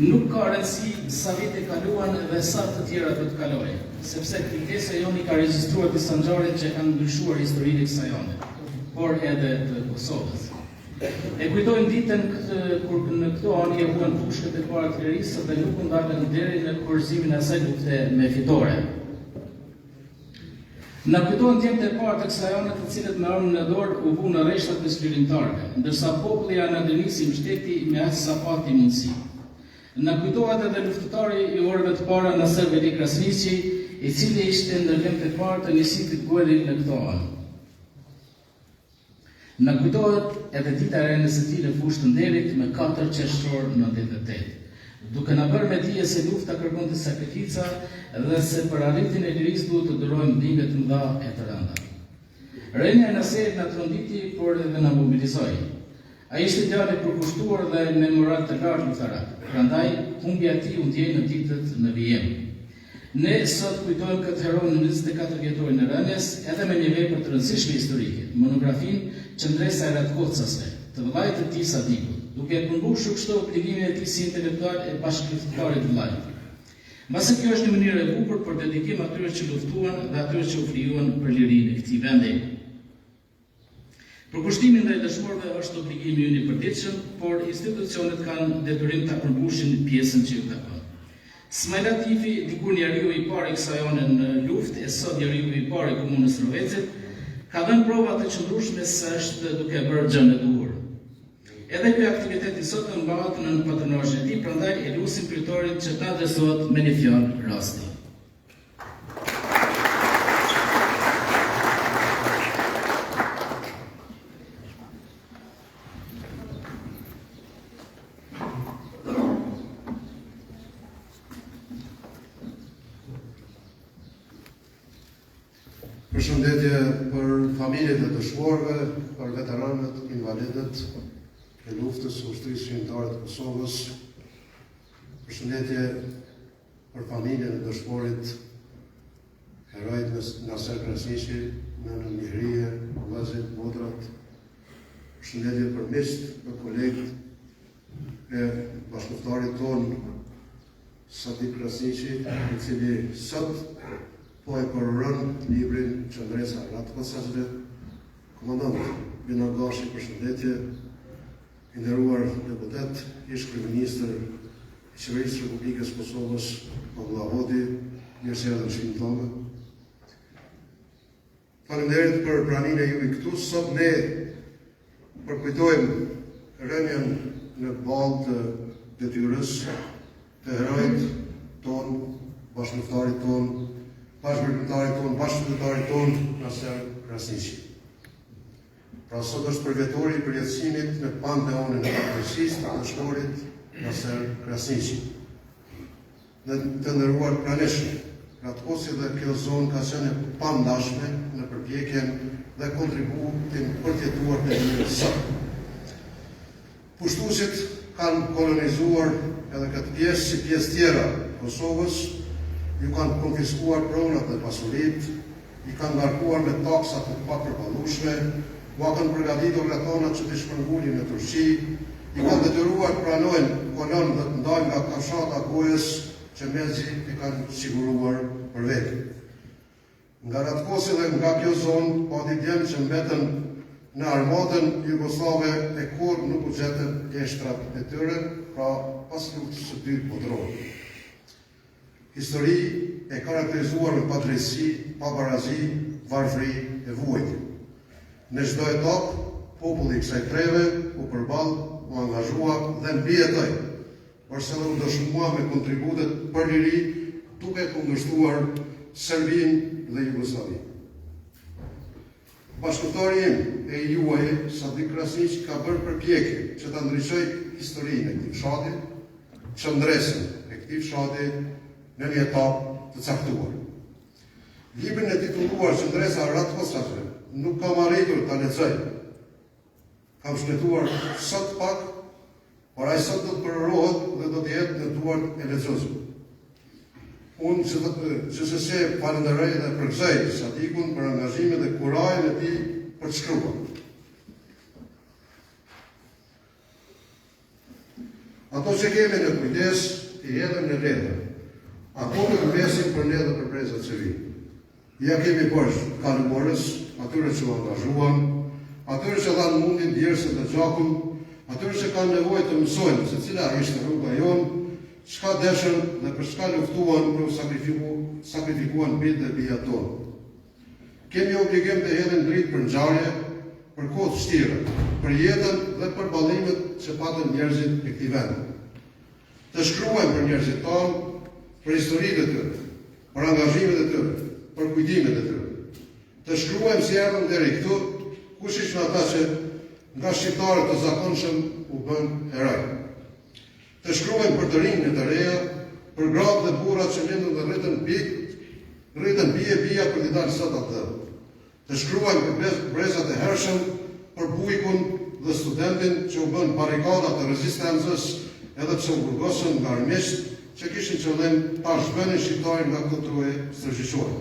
nuk ka rëndësi sa vite kaluan dhe sa të tjera do të kalojë, sepse krijesa joni ka regjistruar disa ngjarje që kanë ndryshuar historinë e kësaj jone, por edhe të Kosovës. E kujtojmë ditën kur në këto anë u huan pushkët e para të lirisë dhe nuk u ndalën deri në kurrizimin e asaj lufte me fitore. Na kujtojnë ditët e para të kësaj jone të cilët me armën në dorë u vu në rreshtat mes lirimtarëve, ndërsa populli anadënisi mbështeti me aq sa pati mundësi. Na kujtohet edhe luftëtari i orëve të para Nasser Veli Krasniqi, i cili ishte ndërlem të parë të nisitit guerri në këto anë. Na kujtohet edhe dita e rënës së tij në fushë të Nderit me 4 qershor 98, duke na bërë me dije se lufta kërkonte sakrifica dhe se për arritjen e lirisë duhet të durojmë ndjenjë të mëdha e të rënda. Rënia e Nasserit na tronditi, por edhe na mobilizoi. Ai ishte djalë i përkushtuar dhe me moral të lartë luftarak, prandaj humbja e tij u ndjej në ditët në vijim. Ne sot kujtojmë këtë hero në 24 vjetorin e rënies edhe me një vepër të rëndësishme historike, monografinë Qëndresa e Ratkocasve, të vëllait të tij Sadikut, duke përmbushur kështu obligimin e tij si intelektual e bashkëliftëtarit të vëllait. Mbasi kjo është një mënyrë e bukur për dedikim atyre që luftuan dhe atyre që u frijuan për lirinë e këtij vendi. Përkushtimi ndaj dëshmorëve është obligimi ynë i përditshëm, por institucionet kanë detyrim ta përmbushin pjesën që ju takon. Smail Atifi, dikur njeriu i parë i kësaj jone në luftë, e sot njeriu i parë i komunës Rovecit, ka dhënë prova të qëndrueshme se është duke bërë gjën e duhur. Edhe ky aktivitet i sot mbahet në patronazhin e tij, prandaj e lutim kryetorin që ta adresohet me një fjalë rasti. Përshëndetje për familjet e dëshmorëve, për veteranët, invalidët e luftës së ushtrisë shqiptare të Kosovës. Përshëndetje për familjen e dëshmorit, herojt Nasser Krasniqi, nënën Mihrie, vëllezërit, motrat. Përshëndetje për miqt, për kolegët e bashkëftarit ton Sadik Krasniqi, i cili sot po e përrën librin Qëndresa e Ratkocasve. Komandant Binar Gashi, përshëndetje, i nderuar deputet, ish kryeministër i Qeverisë Republikës Kosovës, Pavla Hodi, mirëserdhje në shtëpinë tonë. Faleminderit për pranimin e juaj këtu. Sot ne përkujtojmë rënien në balë të detyrës të herojt ton, bashkëftarit ton, bashkëpunëtarit ton, Nasser Krasniqi. Pra sot është përvjetori i përjetësimit në panteonin e patriotësisë të dëshmorit Nasser Krasniqi. Dhe të nderuar pranishëm, Ratkosi dhe kjo zonë ka qenë e pandashme në përpjekjen dhe kontributin për të jetuar në mënyrë sot. Pushtuesit kanë kolonizuar edhe këtë pjesë si pjesë tjera Kosovës, ju kanë konfiskuar pronat dhe pasuritë, i kanë ngarkuar me taksa të papërballueshme, u kanë përgatitur rrethanat që të shpërngulin në Turqi, i kanë detyruar të pranojnë kolon dhe të ndajnë nga kafshata gojës që mezi i kanë siguruar për vetë. Nga Ratkosi dhe nga kjo zonë, pati djemë që mbetën në armatën jugoslave e kur nuk u gjetën pjeshtrat e tyre, pra pas luftës së dytë botërore. Histori e karakterizuar me padrejtësi, pabarazi, varfëri e vuajtje. Në çdo etapë, populli i kësaj treve u përball, u angazhua dhe mbijetoi, përse dhe u dëshmua me kontributet për liri, duke kundërshtuar Serbinë dhe Jugosllavinë. Bashkëftari im e juaj, Sadik Krasniqi, ka bërë përpjekje që ta ndriçojë historinë e këtij fshati, qëndresën e këtij fshati në një etapë të caktuar. Librin e titulluar Qëndresa e Ratkocasve nuk kam arritur ta lexoj. Kam shkruar sot pak, por ai sot do të përrohet dhe do të jetë në duart e lexuesve. Unë gjithsesi falenderoj dhe përgëzoj Sadikun për angazhimin dhe kurajin e tij për të shkruar. Ato që kemi në kujdes, i hedhëm në letër. Ato në këmesin për ne dhe për brezat që vinë. Ja kemi përsh kaluborës, atyre që angazhuan, atyre që dhanë mundin djersën dhe gjakun, atyre që kanë nevojë të mësojnë se cila ishte rruga jonë, çka deshën dhe për çka luftuan për sakrifikuan bitë dhe bijat tonë. Kemi obligim të hedhim dritë për ngjarje, për kohë të vështira, për jetën dhe për ballimet që patën njerëzit në këtij vendi. Të shkruajmë për njerëzit tonë, për historitë e tyre, për angazhimet e tyre, për kujdimet e tyre. Të shkruajmë si erdhëm deri këtu, kush ishin ata që nga shqiptarët të zakonshëm u bën heroj. Të shkruajmë për të rinjtë të reja, për gratë dhe burrat që lindën dhe rritën bija për t'i dalë sot atë. Të shkruajmë për brezat e hershëm, për bujkun dhe studentin që u bën barikada të rezistencës edhe pse u burgosën nga armiqt që kishin qëllim ta zhvënin shqiptarin nga këto truje stërgjishore.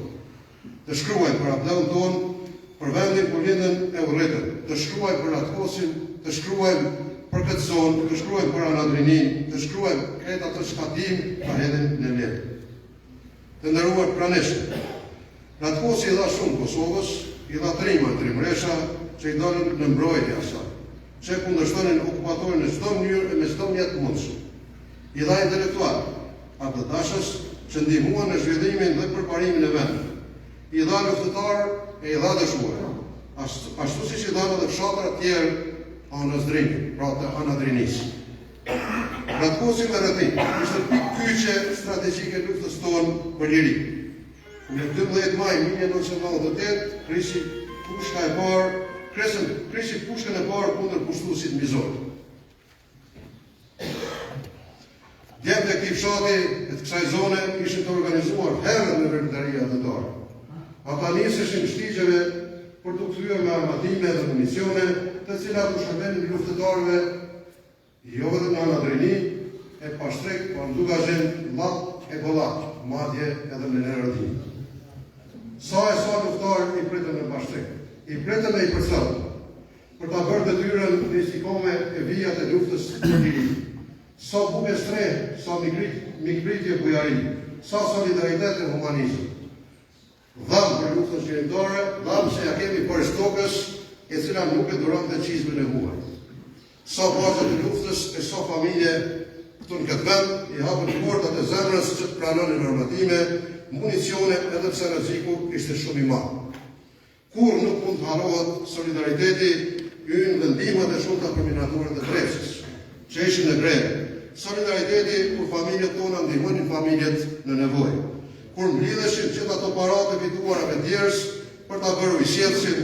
Të shkruajmë për apleun tonë, për vendin ku lindën e urritën, të shkruajmë për Atkosin, të shkruajmë për këtë zonë, të shkruajmë për Anadrinin, të shkruajmë krejt ato që dim ta hedhin në letë. Të nderuar pranishtë, Atkosi i dha shumë Kosovës, i dha trima trimresha që i dalën në mbrojtje asaj, që kundërshtonin okupatorin në çdo mënyrë e me çdo mjet të mundshëm. I dha intelektual, ardhëdashës që ndihmuan në zhvillimin dhe përparimin e vendit. I dha luftëtar e i dha dëshmuar. Ashtu siç i dhanë edhe fshatra të tjerë anës Drinit, pra të Anadrinisë. Atkosi me rëtim, ishte pikë kyçe strategjike luftës tonë për liri. Në 12 maj 1998, krisi pushkën e parë kundër pushtuesit mizor. Djemtë e këtij fshati e të kësaj zone ishin të organizuar herët në veprimtaria ndërtore. Ata niseshin shtigjeve për të kthyer me armatime dhe municione, të cilat u shërbenin luftëtarëve jo vetëm në Anadrini, e Pashtrek, por në Dugazhen, Llat e Bollat, madje edhe në Neradin. Sa luftar i pritën në Pashtrek, i pritën e i përcëllën, për ta bërë detyrën në istikome e vijat e luftës të liri. Sa buke stre, sa mikpritje bujari, sa solidaritet e humanizëm. Dhamë për luftën shqirimtare, dhamë se ja kemi për stokës e cila nuk e duron të qizmën e huaj. Sa bazët e luftës e sa familje këtu në këtë vend i hapën portat e zemrës që të pranonin armatime, municione edhe pse rreziku ishte shumë i madh. Kur nuk mund të harrohet solidariteti ynë dhe ndihmat e shumta për minatorët e Drepsës, që ishin në greve. Solidariteti kur familjet tona ndihmonin familjet në nevojë. Kur mblidheshin gjithë ato paratë fituara me djerës për ta bërë ujësjetësin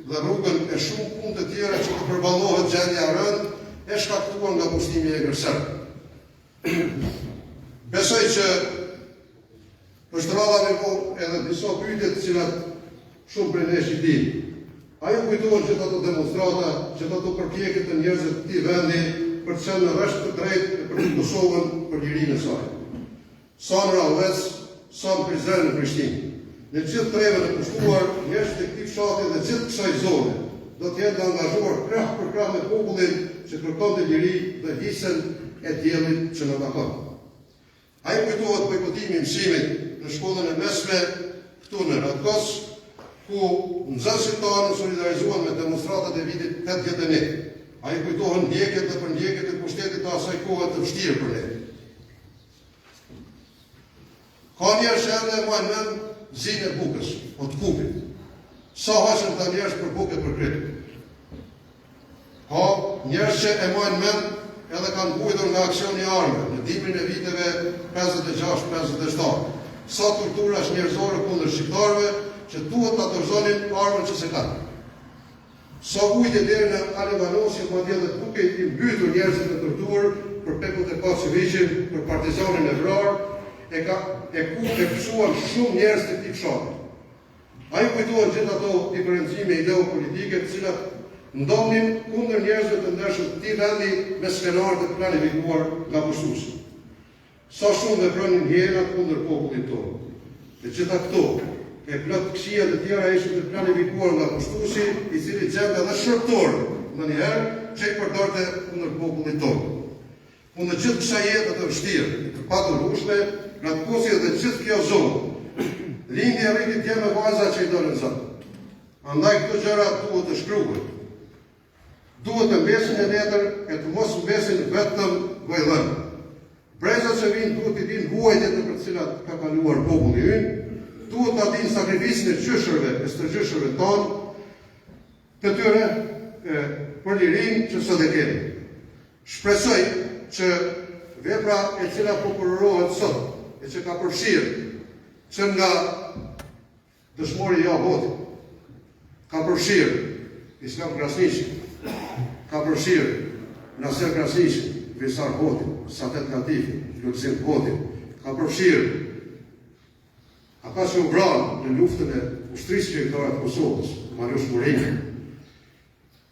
dhe rrugën e shumë punë të tjera që të përballohet gjendja rënd e shkaktuar nga pushtimi e egërser. Besoj që është rradha nevojë edhe disa pyetje të cilat shumë prej nesh i dinë. Ajo kujtohet gjithë ato demonstrata, gjithë ato përpjekje të njerëzve të këtij vendi për të qenë në rresht të drejtë për Kosovën për lirinë e saj. Sa në Rallec, sa në Prizren në Prishtinë. Në gjithë treven e pushtuar, njerëzit e këtij fshati dhe gjithë kësaj zone do të jenë të angazhuar krah për krah me popullin që kërkonte liri dhe hisën e diellit që na takon. Ai kujtohet bojkotimi i mësimit në shkollën e mesme këtu në Radkos, ku nxënësit tanë solidarizuan me demonstratat e vitit 81. Ai kujtohen ndjekjet dhe përndjekjet e pushtetit të asaj kohe të vështirë për ne. Ka njerëz që edhe marrin mend zinë e bukës, o të kupit. Sa hashën ta njerëz për bukë për kret. Ka njerëz që e marrin mend edhe kanë bujtur nga aksioni i armëve në dimrin e viteve 56-57. Sa torturash njerëzore kundër shqiptarëve që duhet ta dorëzonin armën që se kanë. Sa ujtje deri në Alevanosi, madje edhe duke i mbytur njerëzit në torturë për pekut e Paceviqin, për partizanin e vrarë, e fshuan shumë njerëz të këtij fshati. Ai kujtohet gjithë ato diferencime ideo-politike të cilat ndonin kundër njerëzve të ndershëm të këtij vendi me skenarë të planifikuar nga pushtuesi. Sa shumë vepronin hierat kundër popullit tonë. Të gjitha këto e plot këqija të tjera ishin të planifikuar nga pushtuesi, i cili gjente edhe shërptor ndonjëherë që i përdorte kundër popullit tonë. Unë në gjithë kësa jetë të vështirë, të patulueshme, në të posi dhe gjithë kjo zonë, lindja rritit tje me vaza që i do në Zotë. Andaj këto gjëra duhet të shkruhet. Duhet të mbesin e letër e të mos mbesin vetëm vojllën. Brezat që vinë duhet të dinë huajtjet në për cilat ka kaluar populli ynë, duhet të dinë sakrificën e gjyshërve, e së të gjyshërve tonë, të tyre për lirin që sot e kemi. Shpresoj që vepra e cila po përrohet sot, e që ka përfshirë që nga dëshmori ja votit, ka përfshirë Islam Krasniqi, ka përfshirë Naser Krasniqi, Visar Hotin, Satet Latifi, Lulzim Hotin, ka përfshirë ata që u vranë në luftën e ushtrisë qytetare të Kosovës, Mariusz Murinë,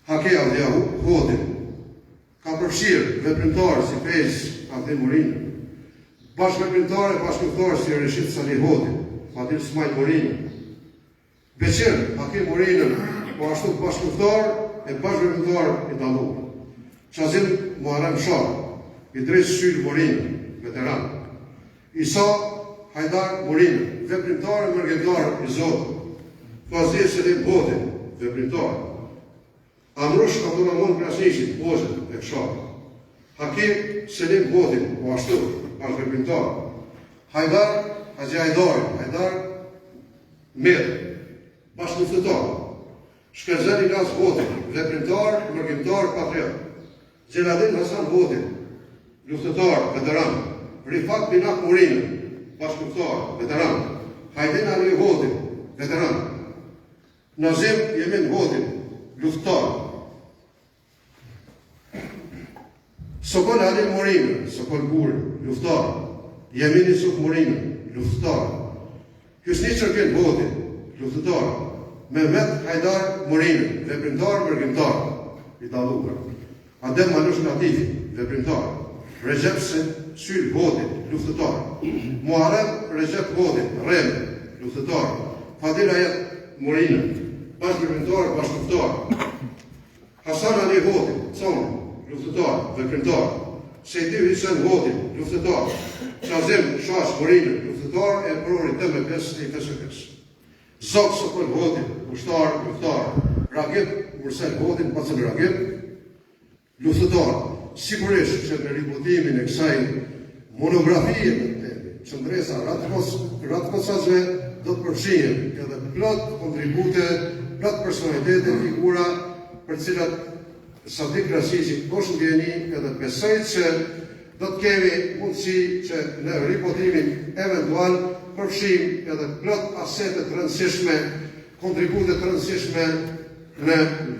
Hakea Diahu Hotin, ka përfshirë veprimtarë si Pejs Adem Murinë, bashkëveprimtarë e bashkëveprimtarë si Reshid Salih Hotin, Fadil Smajl Murinë, Beqir, Hakim Morinën, po ashtu bashkëveprimtar e bashkëveprimtar i dalluar. Qazim Muharrem Shah, Idris Shyl Morinë, veteran. Isa Hajdar Morinë, veprimtar e mërgjetar i Zotit. Fazil Selim Hotin, veprimtar. Amrush Abdulrahman Krasniqi, Bozët e Fshatit. Hakim Selim Hotin, po ashtu bashkëveprimtar. Hajdar Haxhi Hajdar Mir, bashkëluftëtar. Shkenzen Ilas Hotin, veprimtar, mërgjimtar, patriot. Gjeladin Hasan Hotin, luftëtar, veteran. Rifat Binak Murinë, bashkëluftëtar, veteran. Hajdin Ali Hotin, veteran. Nazim Jemin Hotin, luftëtar. Sokol Ali Murinë, Sokol Guri, luftëtar. Jemin Isuf Murinë, luftëtar. Hysni Çerken Hotin, luftëtar. Mehmet Hajdar Murinë, veprimtar, mërgjimtar, i dalluar. Adem Manush Latifi, veprimtar. Recep Syl Hotin, luftëtar. Muharrem Recep Hotin, Rem, luftëtar. Fadil Ayet Murinë, bashkëveprimtar, bashkëluftëtar. Hasan Ali Hotin, Con, luftëtar, veprimtar. Sejdi Hisen Hotin, luftëtar. Qazim Shash Murinë, luftëtar e prori të me 5 i FSK-s. Zok Sokol Hotin, ushtar, luftëtar. Ragib Mursel Hotin, pacën Ragib, luftëtar. Sigurisht që në ripotimin e kësaj monografie në temi, qëndresa ratkosazve, do të përfshihen edhe plot kontribute, plot personalitete, figura për cilat Sadik Krasniqi është ndjeni edhe besoj që do të kemi mundësi që në ripotimin eventual përfshim edhe plot asete të rëndësishme, kontribute të rëndësishme në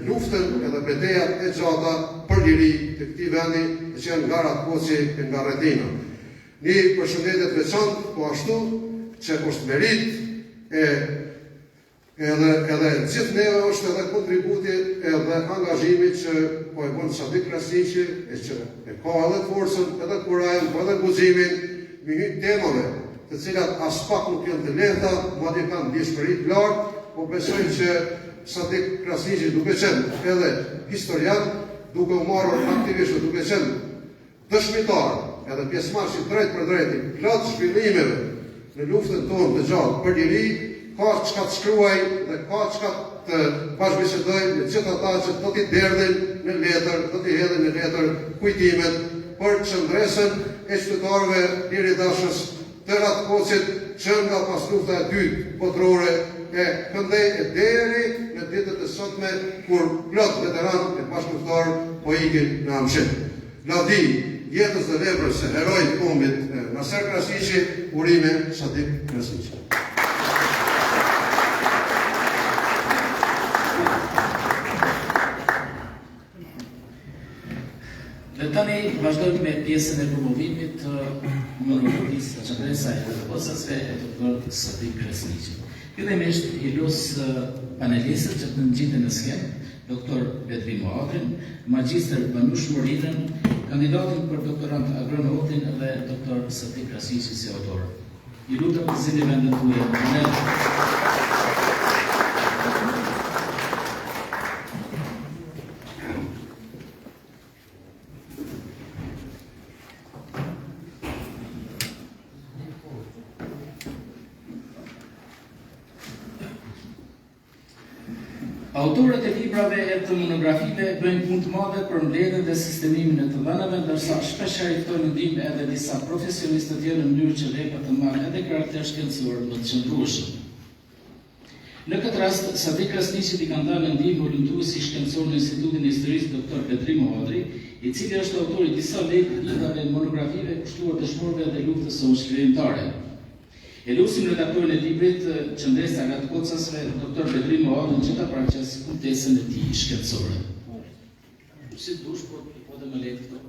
luftën edhe betejat e gjata për liri të këtij vendi që janë nga Ratkoci e nga Rretina. Një përshëndetje të veçantë, po ashtu që është merit edhe gjithë neve është edhe kontributi edhe angazhimi që po e bën Sadik Krasniqi e që e ka edhe forcën, edhe kurajën, po edhe guximin me një temave të cilat as pak nuk janë të lehta, madje kanë ndjeshmëri të lartë, po besoj që Sadik Krasniqi duke qenë edhe historian, duke u marrë aktivisht, duke qenë dëshmitar, edhe pjesëmarrës drejt për drejti, plot zhvillimeve në luftën tonë të gjatë për liri, ka çka të shkruaj dhe ka çka të bashkëbisedoj me gjithë ata që do t'i derdhin në letër, do t'i hedhin në letër kujtimet për qëndresën e qytetarëve liridashës të Ratkocit që nga pas lufta e dytë botërore e këndej e deri në ditët e sotme kur plot veteran e bashkëluftëtar po ikin në amshit. Lavdi jetës dhe veprës së herojit të kombit Naser Krasniqi, urime Sadik Krasniqi. Dhe tani vazhdojmë me pjesën e promovimit të monografisë së qëndresa e Ratkozasve e Dr. Sadik Krasniqi. Fillimisht i los panelistët që të ngjiten në skemë, Dr. Bedri Muadrin, Magjistër Banush Morinën, kandidatin për doktorant Agron Hotin dhe Dr. Sadik Krasniqi si autor. I lutem të zgjidhni vendet tuaja. Autorët e librave e të monografive bëjnë punë të madhe për mbledhjen dhe sistemimin e të dhënave, ndërsa shpesh ftojnë ndihmë edhe disa profesionistë të tjerë në mënyrë që vepa të marrë edhe karakter shkencor më të qëndrueshëm. Në këtë rast, Sadik Krasniqi i ka ndalë ndihmë volontuesi shkencor në Institutin e Historisë Dr. Pedrim Mohodri, i cili është autori disa librave monografive kushtuar dëshmorëve dhe luftës së shkrimtare. E lusim redaktorin e librit Qëndresa Gat Kocasve, Dr. Pedrim Mohodri, që ta paraqes kujtesën e tij shkencore. Si dush, po dhe më lehtë këto.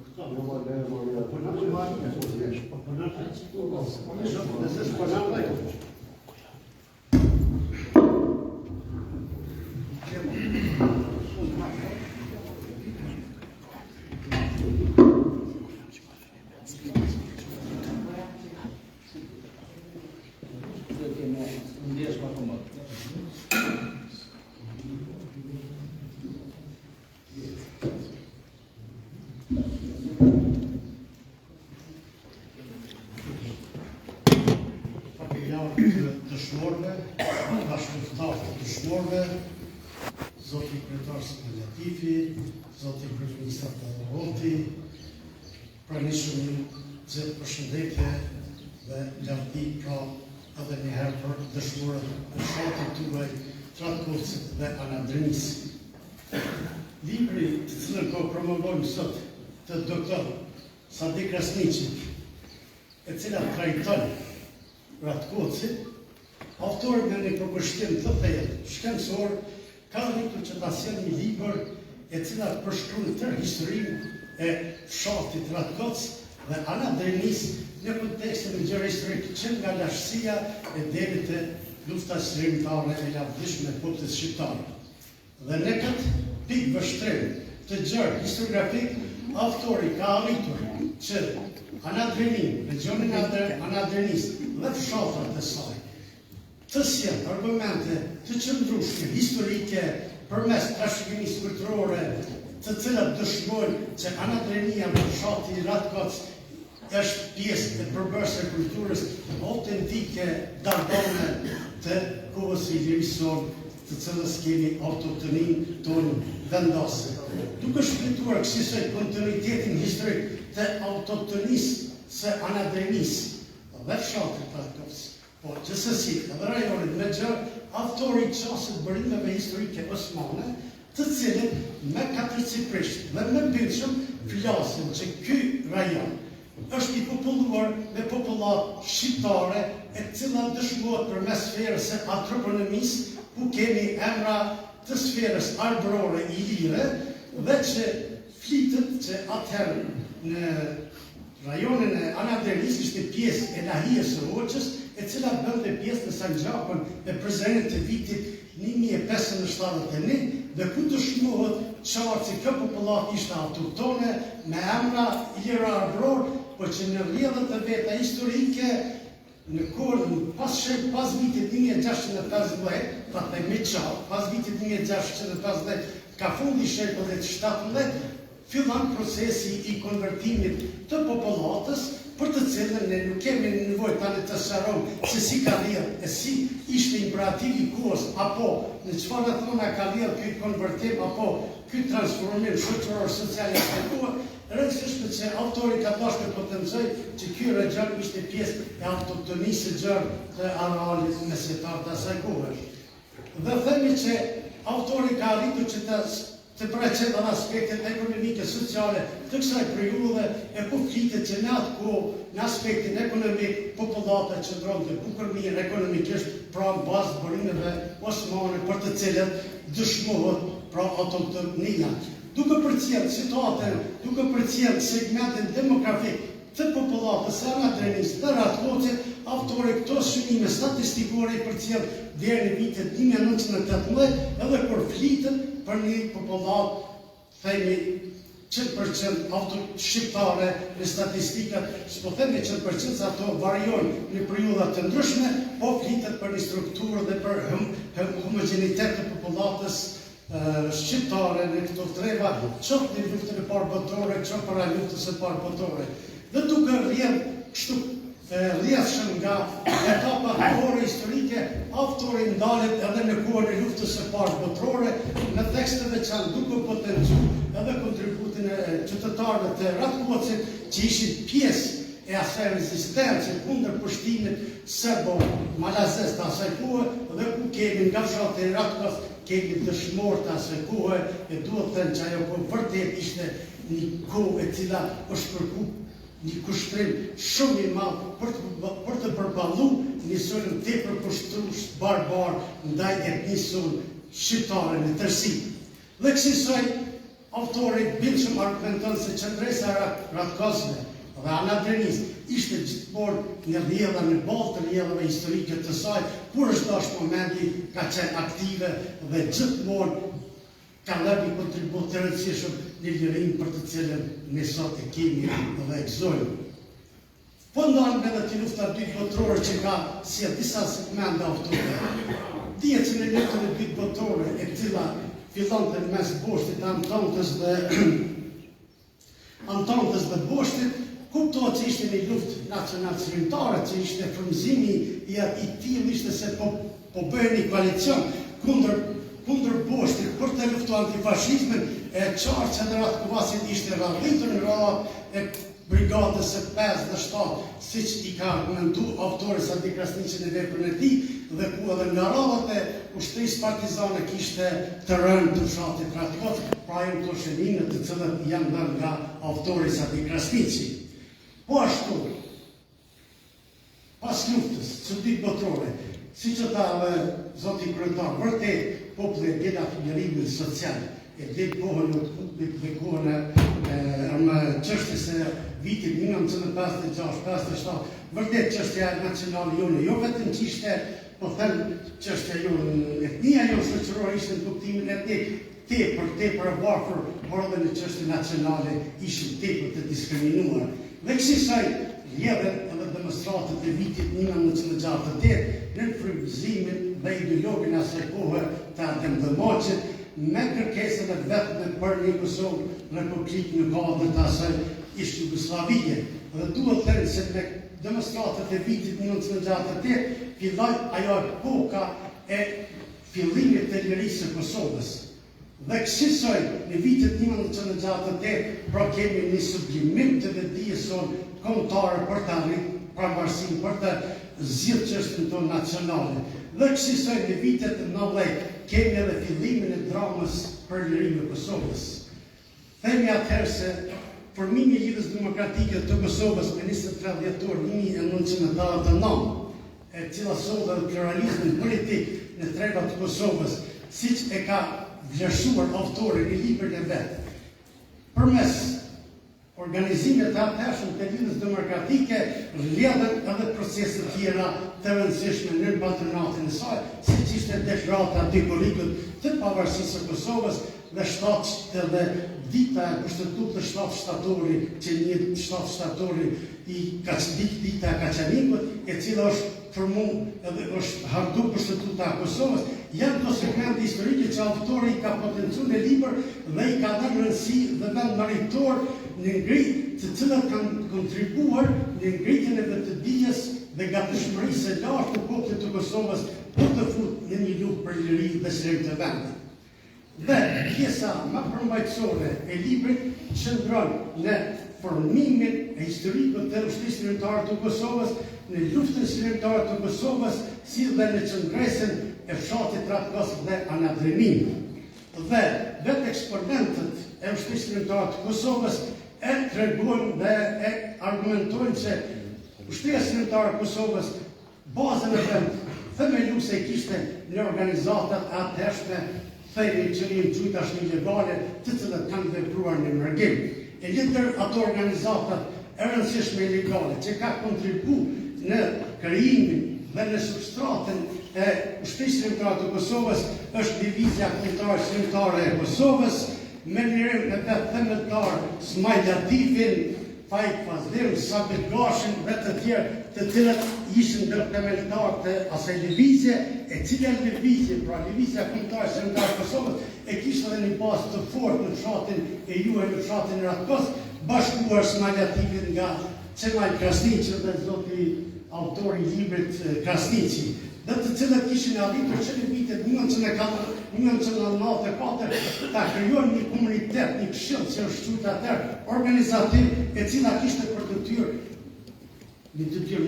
Zoti Kryetar Latifi, Zoti Kryeministar Roti, pranishëm që përshëndetje dhe larti pra edhe njëherë për dëshmorët e shatit tuaj Tratkovcit dhe Anadrinis. Libri të cilën ko promovojmë sot të doktor Sadik Krasniqi, e cila trajton Tratkovcit, autori me një përkushtim të thellë shkencor, ka rritur që ta sjellë një libër e cila përshkruan tërë historinë e fshatit Ratkoc dhe Anadrinis në kontekstin e gjërave historike që nga lashësia e deri te lufta shkrimtare e lavdishme e popullit shqiptar. Dhe në këtë pikë vështrim të gjerë historiografik, autori ka arritur që Anadrinin, regionin Anadrinis dhe fshatrat e saj të sjellë argumente të qëndrueshme historike përmes trashëgimisë kulturore, të cilat dëshmojnë që Anadrinia në fshati Ratkoc është pjesë e përbërëse e kulturës autentike dardane të kohës së Ilirisonë, të cilës kemi autoktoninë tonë vendase. Duke shpjeguar kësaj kontinuitetin historik të autoktonisë së Anadrinis dhe fshatit Ratkoc, po gjithsesi edhe rajonit me gjë, autori i qasët bërimeve historike osmane, të cilët me katërciprisht dhe me bindshëm flasin që ky rajon është i populluar me popullat shqiptare e cila dëshmohet përmes sferës së antroponomisë, ku kemi emra të sferës arborore ilire dhe që flitet që atëherë në rajonin e Anadrinis ishte pjesë e Lahijes së Hoxhës, e cila bënte pjesë në Sanxhakun e prezrenit të vitit 1571 dhe ku dëshmohet qartë që kjo popullat ishte autoktone me emra ilira arboror, por që në rrjedhët e veta historike në kohën pas vitit 1650, pra të me qartë, pas vitit 1650 ka fundi shekullit 17, fillan procesi i konvertimit të popullatës, për të cilën ne nuk kemi nevojë tani të sqarojmë se si ka rrjedhur e si ishte imperativi i kohës, apo në çfarë thona ka rrjedhur ky konvertim apo ky transformim shoqëror social i kohës. Rëndësishme që autori ka dashur të potencojë që ky region ishte pjesë e autoktonisë së gjerë të arealit mesatar të asaj kohe. Dhe themi që autori ka arritur që të përcjellë edhe aspektet ekonomike, sociale të kësaj periudhe e ku flitet që në atë kohë, në aspektin ekonomik, popullata qëndronte bukur mirë ekonomikisht pranë bazë burimeve osmane për të cilët dëshmohet pra autoktonia. Duke përcjellë situatën, duke përcjellë segmentin demografik të popullatës së Anadrinis dhe Ratkocit, autori këto shënime statistikore i përcjell deri në vitet 1918, edhe kur flitet për një popullat, themi 100% shqiptare në statistikat, s'po themi 100% se ato variojnë në periudha të ndryshme, po flitet për një strukturë dhe për homogenitet të popullatës shqiptare në këto treva, qoftë në luftën e parë botërore, qoftë para luftës së parë botërore. Dhe duke rrjedhë kështu të rrjedhshëm nga etapa kohore historike, autori ndalet edhe në kohën e luftës së parë botërore, në teksteve që janë duke potencu edhe kontributin e qytetarëve të Ratkocit që ishin pjesë e asaj rezistencë kundër pushtimit serbo-malazes të asaj kohe, dhe ku kemi nga fshatë e Ratkoc, kemi dëshmorë të asaj kohe, e duhet të thënë që ajo kohë vërtet ishte një kohë e cila është përku një kushtrim shumë i madh për të përballu një sulm tepër pushtrues barbar ndaj etnisë shqiptare në tërësi. Dhe kësaj autori bindshëm argumenton se qendresa e Ratkocëve dhe Anadrenis ishte gjithmonë në rrjedha në balë të rrjedhave historike të saj, kur është dashur momenti ka qenë aktive dhe gjithmonë ka lënë një kontribut të rëndësishëm në lirinë për të cilën ne sot e kemi dhe e gëzojmë. Po ndalëm edhe të lufta dytë botërore që ka si disa segmente autorëve. Dihet që në luftën e dytë botërore, e cila fillonte në mes Boshtit, Antantës dhe Boshtit, kuptohet që ishte një luftë nacional çlimtare, që ishte frymëzimi i tillë ishte se po bëhej një koalicion kundër Boshtit për të luftuar antifashizmin, e qartë që në Ratkovasit ishte rrallëtur në radhë e brigadës së 5 dhe 7, siç i ka argumentu autori Sadi Krasniqi në veprën e tij, dhe ku edhe nga radhat e ushtrisë partizane kishte të rënë të fshatit Ratkoc, pra janë këto shënime të cilat janë dhënë nga autori Sadi Krasniqi. Po ashtu, pas luftës së dytë botërore, siç e tha zoti kryetar, vërtet populli e del afiljerimi social, e del kohën dhe kohën e çështjes së vitit 1956-57, vërtet çështja nacionale jone, jo vetëm që ishte, po them, çështja jone, etnia jone shoqërore ishte në kuptimin etnik, tepër e varfër, por edhe në çështje nacionale ishin tepër të diskriminuar. Dhe kësaj rrjedhen edhe demonstratët e vitit 1968 në frymëzimin dhe ideologin e asaj kohe të Adem Dëmaçit, me kërkesën e vetme për një Kosovë republik në kodrën të asaj ish Jugosllavie. Dhe duhet të thënë se me demonstratët e vitit 1968 filloi ajo epoka e fillimit të lirisë së Kosovës. Dhe kësaj në vitet 1968 pra kemi një sublimim të vetdijes sonë kombëtare për të arritur pavarësinë, për të zgjidhur çështën tonë nacionale. Dhe kësaj në vitet 90 kemi edhe fillimin e dramës për lirimin e Kosovës. Themi atëherë se formimi i Lidhjes Demokratike të Kosovës me 23 dhjetor 1989, e cila solli pluralizmin politik në tregat të Kosovës, siç e ka vlerësuar autori në librin e vet. Përmes organizimet të atëhershëm të Lidhjes Demokratike rrjedhen edhe procese të tjera të rëndësishme në patronatin e saj, siç ishte deklarata antipolitike të pavarësisë së Kosovës dhe dita e kushtetut të 7 shtatori, që një 7 shtatori i dita e Kaçanikut, e cila është formu edhe është hartu kushtetuta e Kosovës, janë do segmente historike që autori ka potencuar në libër dhe i ka dhënë rëndësi dhe vend maritor në ngritje të cilat kanë kontribuar në ngritjen e vetëdijes dhe gatishmërisë së lartë të popullit të Kosovës për të futur në një luftë për liri dhe shlem të vendit. Dhe pjesa më përmbajtësore e librit qëndron në formimin e historikut të ushtrisë lirimtare të Kosovës, në luftën lirimtare të Kosovës, si dhe në qendresën e fshatit Ratkoc dhe Anadrenin. Dhe vetë eksponentët e ushtrisë lirimtare të Kosovës e tregojnë dhe e argumentojnë se ushtria lirimtare e Kosovës, bazën e vend, themeluese e kishte në organizatat e atëhershme thejnë që një gjujtash një legale të cilat kanë vepruar në mërgim. E lidër ato organizatat e rëndësishme legale që ka kontribu në krijimin dhe në substratën e ushtrisë lirimtare të Kosovës është Divizia Kombëtare e Kosovës, me lirim e vetë themeltar Smajl Latifin, Fajt Fazlim, Sabit Gashin dhe të tjerë të cilat ishin ndër themeltarët të asaj lëvizje, e cila lëvizje, pra Lëvizja Kombëtare e Kosovës, e kishte edhe një bazë të fortë në fshatin e juaj, në fshatin e Ratkoc, bashkuar Smajl Latifin nga Qemaj Krasniqi dhe zoti autori i librit Krasniqi, dhe të cilët ishin arritur që në vitet 1994 ta krijuan një komunitet, një këshill që është quajtur atëherë organizativ, e cila kishte për detyrë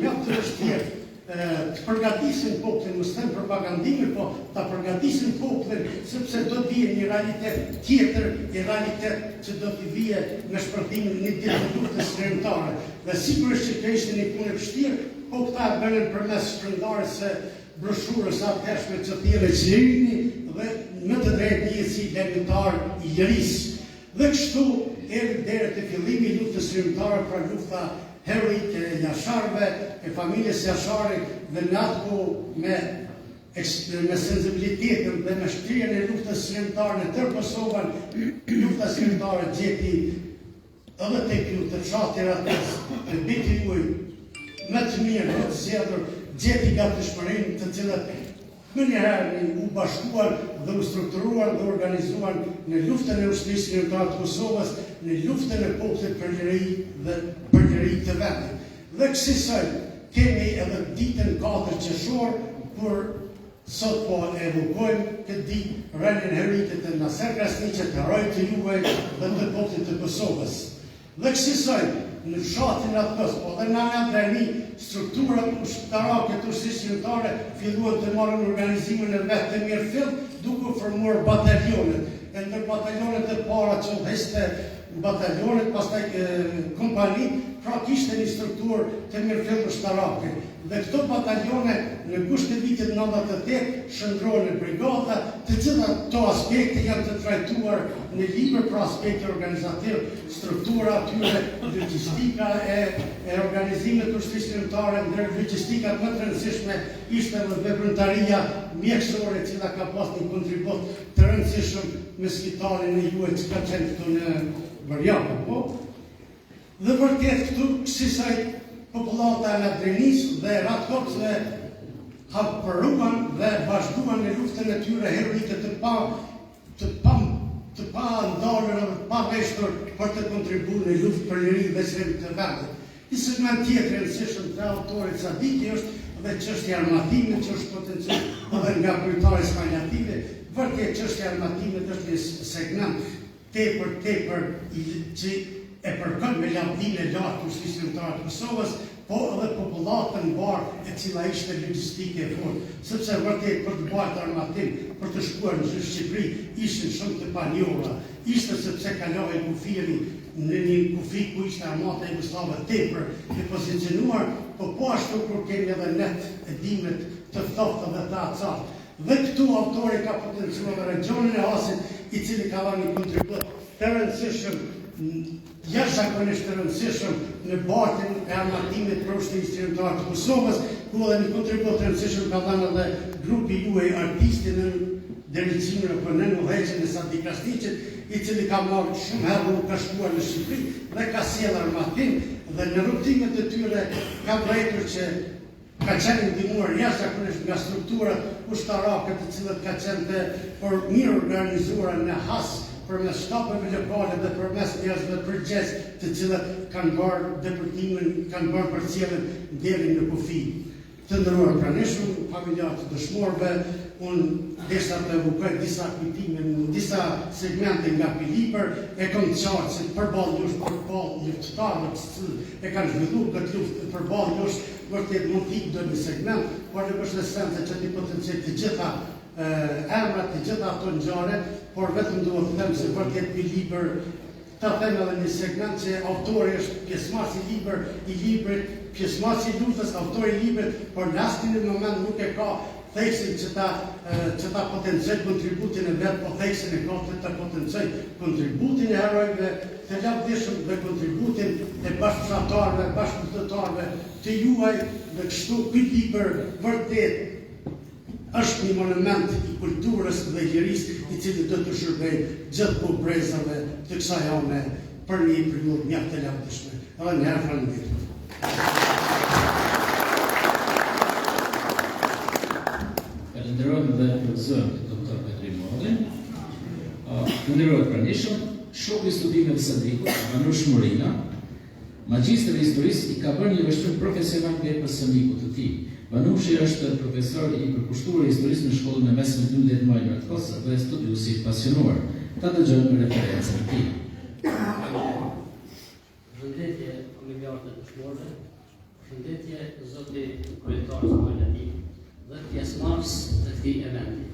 mjaft të vështirë të përgatisin popullin, mos them propagandime, po ta përgatisin popullin, sepse do të vijë një realitet tjetër, një realitet që do të vijë me shpërthimin një ditë të luftës shkrimtare. Dhe sigurisht që ishte një punë e vështirë, po këta e bënin përmes shpërndarjes së broshurës atëshme që thirrë Qirini dhe më të drejtë një si lemitar i Lirisë. Dhe kështu erdhi deri te fillimi i luftës shkrimtare, pra lufta heroike e Jasharëve, e familjes Jashari, dhe në atë kohë me sensibilitetin dhe me shkrirjen e luftës shkrimtare në tërë Kosovën, lufta shkrimtare gjeti edhe tek ju të çatirat të biti juaj më të mirë, më të zgjedhur, gjeti gatishmërinë të cilët më njëherë u bashkuan dhe u strukturuan dhe organizuan në luftën e ushtrisë shkrimtare të Kosovës, në luftën e popullit për liri dhe për liri të vendit. Dhe kësaj kemi edhe ditën 4 qershor, kur sot po evokojmë këtë ditë rënien heroike të Naser Krasniqit, heroi të juaj dhe të popullit të Kosovës. Dhe kësaj në fshatin Atës, po dhe në anë Dreni, strukturat ushtarake të ushtrisë shkrimtare filluan të marrin organizimin e vetë të mirë fill, duke formuar batalionet. E ndër batalionet e para që udhëhiste batalionet, pastaj kompani, pra kishte një strukturë të mirë fill ushtarake. Dhe këto batalione në gusht të vitit 98 shndrohen në brigada, të cilat këto aspekte janë të trajtuar në libër për aspekte organizativ, struktura atyre, logjistika e organizimit të ushtrisë shkrimtare, ndër logjistikat më të rëndësishme ishte edhe veprimtaria mjekësore, e cila ka pas një kontribut të rëndësishëm me spitalin e juaj që ka qenë këtu në Vërjapë, po? Dhe vërtet këtu kësaj popullata e Drenisë dhe Ratkopsve hapëruan dhe bashkuan në luftën e tyre heroike të pa ndalur dhe pa veshtur për të kontribuar në luftë për liri dhe çrrim të vendit. Një segment tjetër i rëndësishëm të autorit Sadiki është dhe çështja e armatimit, që është potencial edhe nga kryetari Spanjative. Vërtet çështja e armatimit është një segment tepër që e përkën me lavdinë e lartë të ushtrisë shkrimtare të Kosovës, po edhe popullatën barë e cila ishte logjistike e fortë, sepse vërtet për të bërë armatim, për të shkuar në Shqipëri, ishin shumë të panjohura. Ishte sepse kaloi kufiri në një kufi ku ishte armata jugoslave tepër e pozicionuar, po ashtu kur kemi edhe net e dimrit të ftohtë dhe të acartë. Dhe këtu autori ka potenciuar regionin e Asit, i cili ka dhënë një kontribut të rëndësishëm, jashtëzakonisht të rëndësishëm në bartjen e armatimit për ushtrisë shkrimtare të Kosovës, ku edhe një kontribut të rëndësishëm ka dhënë edhe grupi juaj artisti në drejtimin për në udhëheqjen e Sadi Krasniqit, i cili ka marrë shumë herë ka shkuar në Shqipëri dhe ka sjellë armatim, dhe në rrugtimet e tyre ka vërtetur që ka qenë ndihmuar jashtëzakonisht nga strukturat ushtarake, të cilat ka qenë për mirë organizuara në has përmes shtapeve lokale dhe përmes njerëzve përgjegjës, të cilat kanë bërë depërtimin, kanë bërë përcjelljen deri në kufi. Të nderuar pranishëm, familjarë të dëshmorëve, unë desha të evokoj disa kujtime në disa segmente nga ky libër, e kam qartë se përballë luftëtarëve që e kanë zhvilluar këtë luftë, përballë është vërtet mund të ikë në segment, por në përshëndetje që ti potencial të gjitha emrat, të gjitha ato ngjarje, por vetëm do të them se vërtet ky libër ta them edhe një segment që autori është pjesëmarrës i librit, pjesëmarrës i luftës, autori i librit, por në asnjë në moment nuk e ka theksin që ta potencioj kontributin e vet, po theksin e ka të potencioj kontributin e herojve të lavdishëm dhe kontributin e bashkëfshatarëve, bashkëpunëtorëve të juaj, dhe kështu ky libër vërtet është një monument i kulturës dhe lirisë, i cili do të shërbejë gjithë popullatëve të kësaj ane për një periudhë mjaft të lavdishme. Edhe një herë faleminderit. Falenderojmë dhe profesorin doktor Petri Mollin. Të nderuar pranishëm, shoku i studimeve të Sadikut, Anush Murina, Magjistri i historisë i ka bërë një vështrim profesional veprës së mikut të tij. Manushi është profesor i përkushtuar i historisë në shkollën e mesme 12 Maj Ratkos dhe studiues i pasionuar. Ta dëgjojmë referencën e tij. Përshëndetje familjarë të dëshmorëve, përshëndetje zoti kryetar Zmajlati dhe pjesëmarrës të këtij eventi.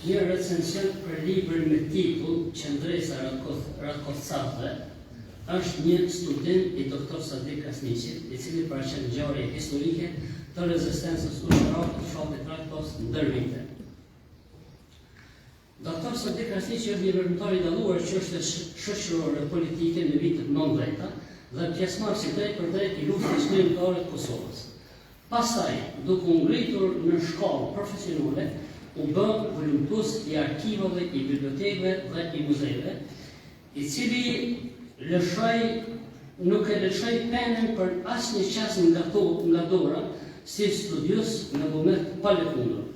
Një recension për librin me titull Qendresa Ratkosave është një studim i doktor Sadik Krasniqit, i cili paraqet ngjarje historike të rezistencës ushtarake të fshatit Ratkos ndër vite. Doktor Sadik Krasniqi është një veprimtar i dalluar që është shoqërore politike në vitet 90 dhe pjesëmarrës i drejt për drejt i luftës kombëtare të Kosovës. Pastaj, duke u ngritur në shkallë profesionale, u bë volumtues i arkivave, i bibliotekëve dhe i muzejve, i cili nuk e lëshoj penën për asnjë qasje nga dora si studios në moment pa lëkundur.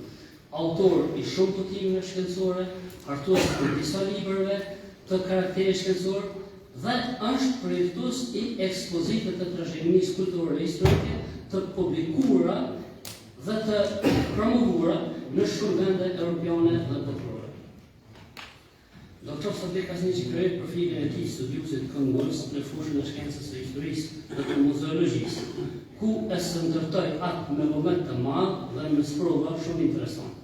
Autor i shumë botimeve shkencore, artues për disa librave të karakterit shkencor dhe është projektues i ekspozitave të trashëgimisë kulturore historike të publikuara dhe të promovuara në shumë vende europiane dhe botërore. Doktor Sadik Krasniqi krijoi profilin e tij studiuesit këndvës në fushën e shkencës së historisë dhe të muzeologjisë, ku e ndërtoi atë me moment të madh dhe me sprova shumë interesante.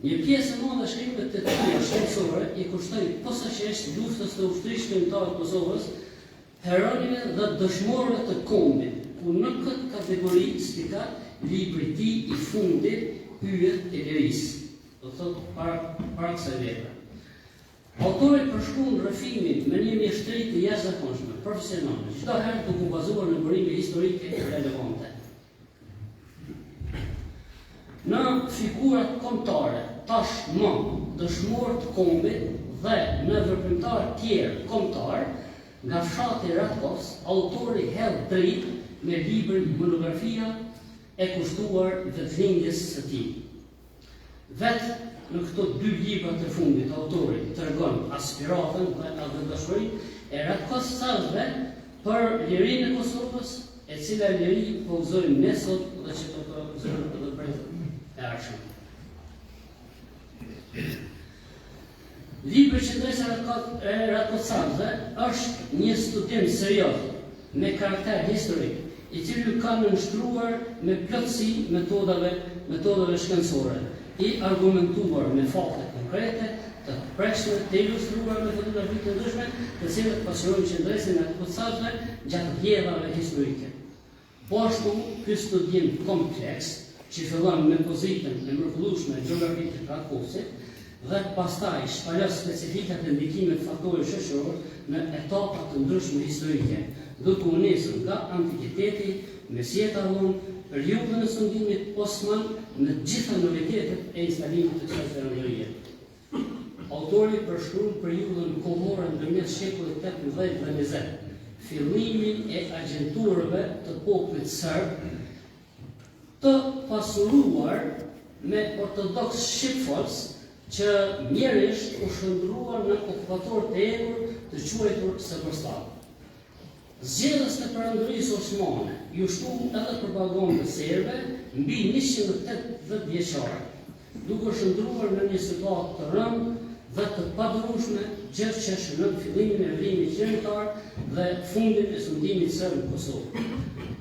Një pjesë e madhe e shkrimeve të tij shkencore i kushtoi posaçërisht luftës të ushtrisë kombëtare të Kosovës, heronjve dhe dëshmorëve të kombit, ku në këtë kategori stikat libri i tij i fundit Hyjet e Lirisë, do thotë para kësaj vepre. Autori përshkruan rrëfimin me një mjeshtri të jashtëzakonshme, profesionale, çdo herë duke u bazuar në burime historike relevante. Në figurat kombëtare, tashmë dëshmorë të kombit dhe në veprimtar tjerë kombëtar, nga fshati Ratkos, autori hedh dritë me librin Monografia e kushtuar vetëlindjes së tij. Vetë në këto dy libra të fundit, autori tregon aspiratën dhe aventurinë e Ratkosave për lirinë e Kosovës, e cila liri po uzojmë ne sot dhe që do të uzojmë për të brendë e ardhshme. Libri Qendresa Ratkosave është një studim serioz me karakter historik, i cili ka nënshtruar me plotësi metodave shkencore, i argumentuar me fakte konkrete, të prekshme, të ilustruar me fotografi të ndryshme, të cilat pasurojnë qendresin e Ratkosave gjatë vjedhave historike. Po ashtu, ky studim kompleks, që fillon me pozitën e mrekullueshme e gjeografisë të Ratkosit, dhe pastaj shpalos specifikat e ndikimit faktorëve shoqëror në etapa të ndryshme historike, duke u nisur nga antikiteti, mesjeta vonë, periudhën e sundimit Osman në gjitha novitetet e instalimit të kësaj teritorie. Autori përshkruan periudhën kohore ndërmjet shekullit 18 dhe 20, fillimin e agjenturëve të popullit serb, të pasuruar me ortodoks shqipfolës që mjerisht u shndruan në okupator të egur të quajtur Severstal. Zgjedhës të perandorisë osmane ju shtu edhe propagandë serbe mbi 180 vjeçare, duke shndruar në një situatë të rëndë dhe të padurueshme, gjë që shënon fillimin e vrimit qendror dhe fundin e sundimit serb në Kosovë.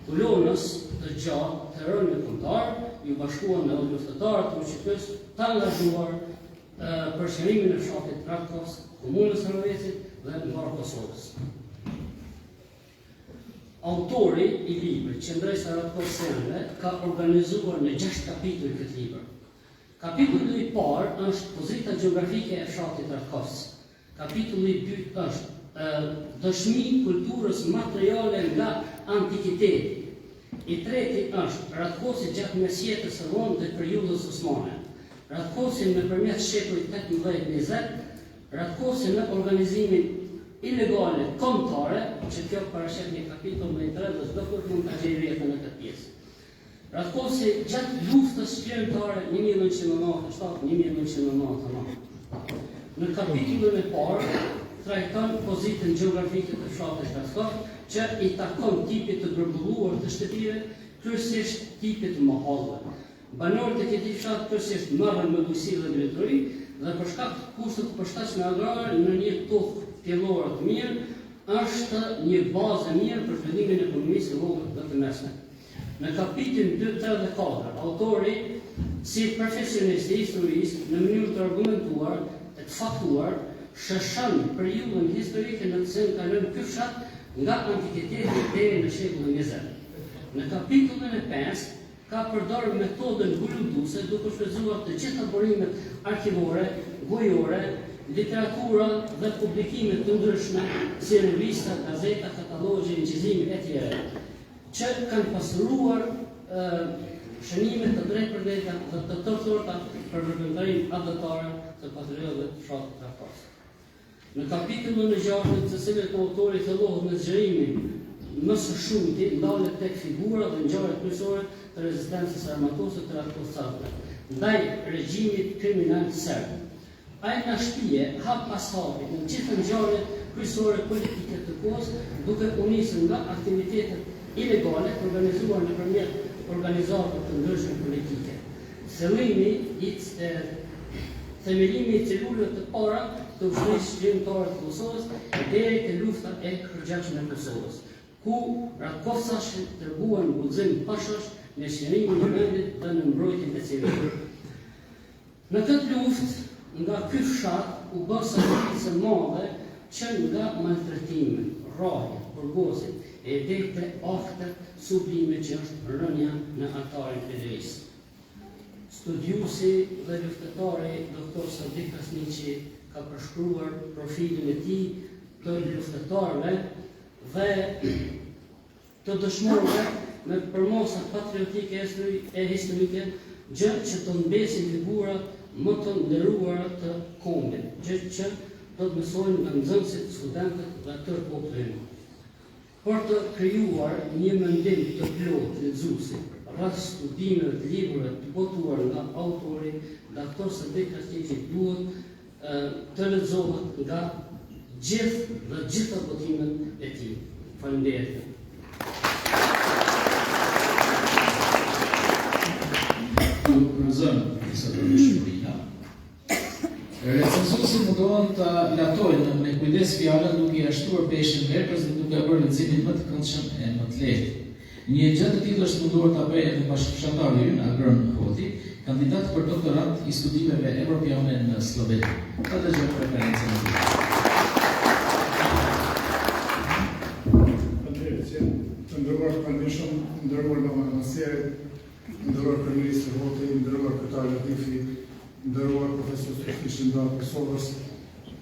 Kolonës të gjatë të rënë kombëtar ju bashkuan me luftëtarët truqitës të angazhuar për shërimin e fshatit Ratkos, komunës së Rovecit dhe mbar Kosovës. Autori i librit Qendresa Ratkosave ka organizuar në 6 kapituj këtë libër. Kapitulli i parë është pozita gjeografike e fshatit Ratkos. Kapitulli i dytë është dëshmi kulturës materiale nga antikiteti. I treti është Ratkosi gjatë mesjetës së vonë dhe periudhës osmane. Ratkosi nëpërmjet shekullit 18-20, Ratkosi në organizimin ilegale kombëtare, që kjo paraqet një kapitull me 3 dhe çdo kush mund ta gjejë vetëm në këtë pjesë. Ratkosi gjatë luftës shkrimtare 1997-1999. Në kapitullin e parë trajton pozitën gjeografike të fshatit Raskov, që i takon tipit të grumbulluar të shtëpive, kryesisht tipit të mahallëve. Banorët e këtij fshati kryesisht marrin me bujqësi dhe drejtori dhe për shkak të kushteve të përshtatshme agrare në një tokë pjellore të mirë, është një bazë e mirë për zhvillimin e ekonomisë së vogël dhe të mesme. Në kapitullin 2, 3 dhe 4, autori si profesionist i historisë në mënyrë të argumentuar e të faktuar shëshën periudhën historike në të cilën kalon ky fshat nga antikiteti deri në shekullin 20. Në kapitullin e 5 ka përdorur metodën gulumtuese duke shfrytzuar të gjitha burimet arkivore, gojore, literatura dhe publikimet të ndryshme si revista, gazeta, katalogje, incizime etj. Që kanë pasuruar shënime të drejtpërdrejta dhe të tërthurta për veprimtarinë adhëtare të patriotëve të fshatit Rakovës. Në kapitullin e 6, të cilët autori thellohet me zgjerimin më së shumti ndalet tek figura dhe ngjarjet kryesore të rezistencës armatose të Rakovës ndaj regjimit kriminal serb. Ai na shpije hap pas hapi në gjithë ngjarjet kryesore politike të kohës, duke u nisur nga aktivitetet ilegale organizuar nëpërmjet organizatave të ndryshme politike. Themelimi i celulave të para të ushtrisë shkrimtare të Kosovës deri te lufta e përgjithshme e Kosovës, ku Rakovësa treguan guxim pashash në shërimin e vendit dhe në mbrojtjen e civilëve. Në këtë luftë, nga ky fshat u bë sakrificë e madhe që nga maltretime, rrahje, burgosje e deri te akte sublime që është rënja në altarin e lirisë. Studiuesi dhe luftëtari Dr. Sadik Krasniqi ka përshkruar profilin e tij të luftëtarëve dhe të dëshmorëve me përmosa patriotike e historike, gjë që të mbesin figurat më të nderuara të kombit, gjë që do të mësojnë nga nxënësit, studentët dhe tërë populli. Për të krijuar një mendim të plotë lexuesi rreth studimeve të librave të botuar nga autori, Dr. Sadik Krasniqi duhet të lexohet nga gjitha botimet e tij. Faleminderit. Kurrëzën disa përshkruajna. Recenzuesi mundohen të latojnë me kujdes fjalën duke i ashtruar peshën veprës dhe duke bërë leximin më të këndshëm e më të lehtë. Një gjë të tillë është munduar ta bëjë edhe bashkëfshatari ynë, Agron Hoti, kandidat për doktorat i studimeve evropiane në Sloveni. Ta dëgjojmë referencën e tij. Të ndërruar pandishëm, ndërruar babanësjerë, ndërruar kryeministri Hoti, ndërruar kryetar Latifi, ndërruar profesor Sofishin nga Kosovës,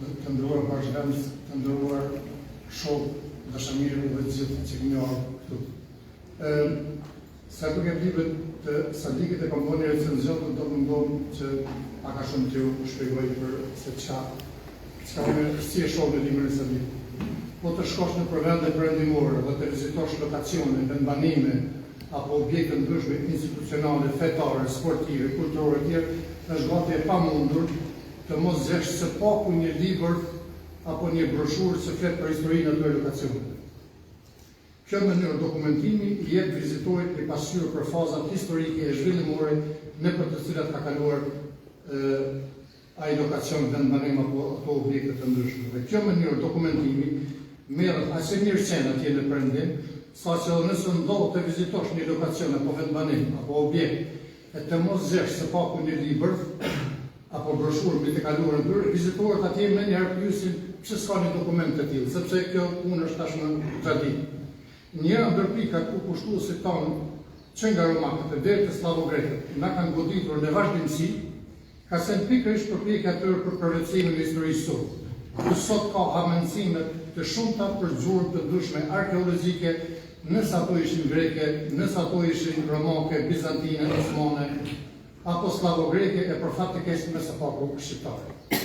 të ndërruar bashkëdhënës, të ndërruar shok, dashamirë dhe të gjithë që kemi ardhur këtu. Sa përket librit të Sadikit e komponi recenzion, do të mundohem që paka shumë t'ju shpjegoj për se si e shoh në librin e Sadikit. Po të shkosh në vende perëndimore dhe të vizitosh lokacione, vendbanime apo objekte ndryshme institucionale, fetare, sportive, kulturore të tjera, është gati e pamundur të mos zesh së paku një libër apo një broshurë që flet për historinë atyre lokacioneve. Kjo mënyrë dokumentimi i jep vizitorit një pasqyrë për fazat historike e zhvillimore në për të cilat ka kaluar ai lokacion vendbanim apo objekte të ndryshme. Dhe kjo mënyrë dokumentimi merret aq mirë qenë atje në perëndim, saqë nëse ndodh të vizitosh një lokacion apo vendbanim apo objekt e të mos zesh së paku një libër apo broshurë mbi të kaluarën tyre, vizitorët atje më njëherë pyesin pse s'ka një dokument të tillë, sepse kjo punë është tashmë traditë. Njëra ndër pikat ku kushtuesit tanë që nga romakët e deri te slavo-grekët na kanë goditur në vazhdimsi, ka qenë pikërisht përpjekja e tyre për përvetësimin e historisë sot. Ku sot ka amendësime të shumta për gjurmë të ndryshme arkeologjike, nëse ato ishin greke, nëse ato ishin romake, bizantine, osmane, apo slavo-greke e për fat të keq më së paku shqiptare.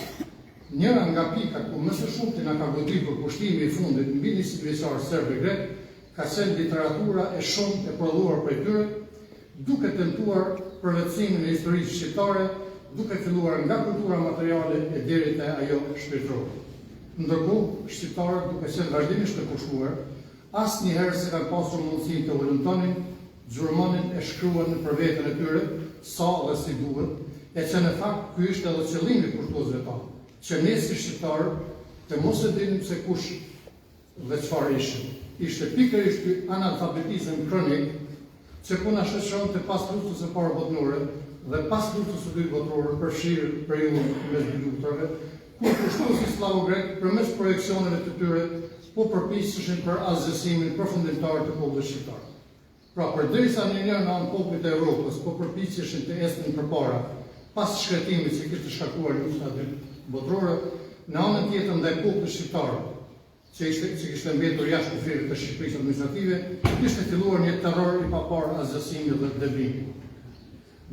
Njëra nga pikat ku më së shumti na ka goditur pushtimi i fundit mbi një civilizator serb e grek ka qenë literatura e shumë e prodhuar prej tyre, duke tentuar përvetësimin e historisë shqiptare, duke filluar nga kultura materiale e deri te ajo shpirtërore. Ndërkohë, shqiptarët duke qenë vazhdimisht të kushuar, asnjëherë se kanë pasur mundësinë të volontonin, gjurmonin e shkruan në për veten e tyre sa dhe si duhet, e që në fakt ky ishte edhe qëllimi i kushtuesve tanë, që ne si shqiptarë të mos e dinim se kush dhe çfarë ishim. Ishte pikërisht ky analfabetizëm kronik që po na shoqëron të pas luftës së parë botërore dhe pas luftës së dytë botërore përfshirë periudhën mes dy luftave, kur kushtuesi slavo-grek përmes projeksioneve të tyre po përpiqeshin për asgjësimin përfundimtar të popullit shqiptar. Pra, përderisa në njëherë në anë popullit e Evropës po përpiqeshin të ecnin përpara pas shkretimit që kishte shkaktuar lufta e dytë botërore, në anën tjetër ndaj popullit shqiptar, që kishte mbetur jashtë kufirit të Shqipërisë administrative, kishte filluar një terror i paparë asgjësimit dhe dëbimit.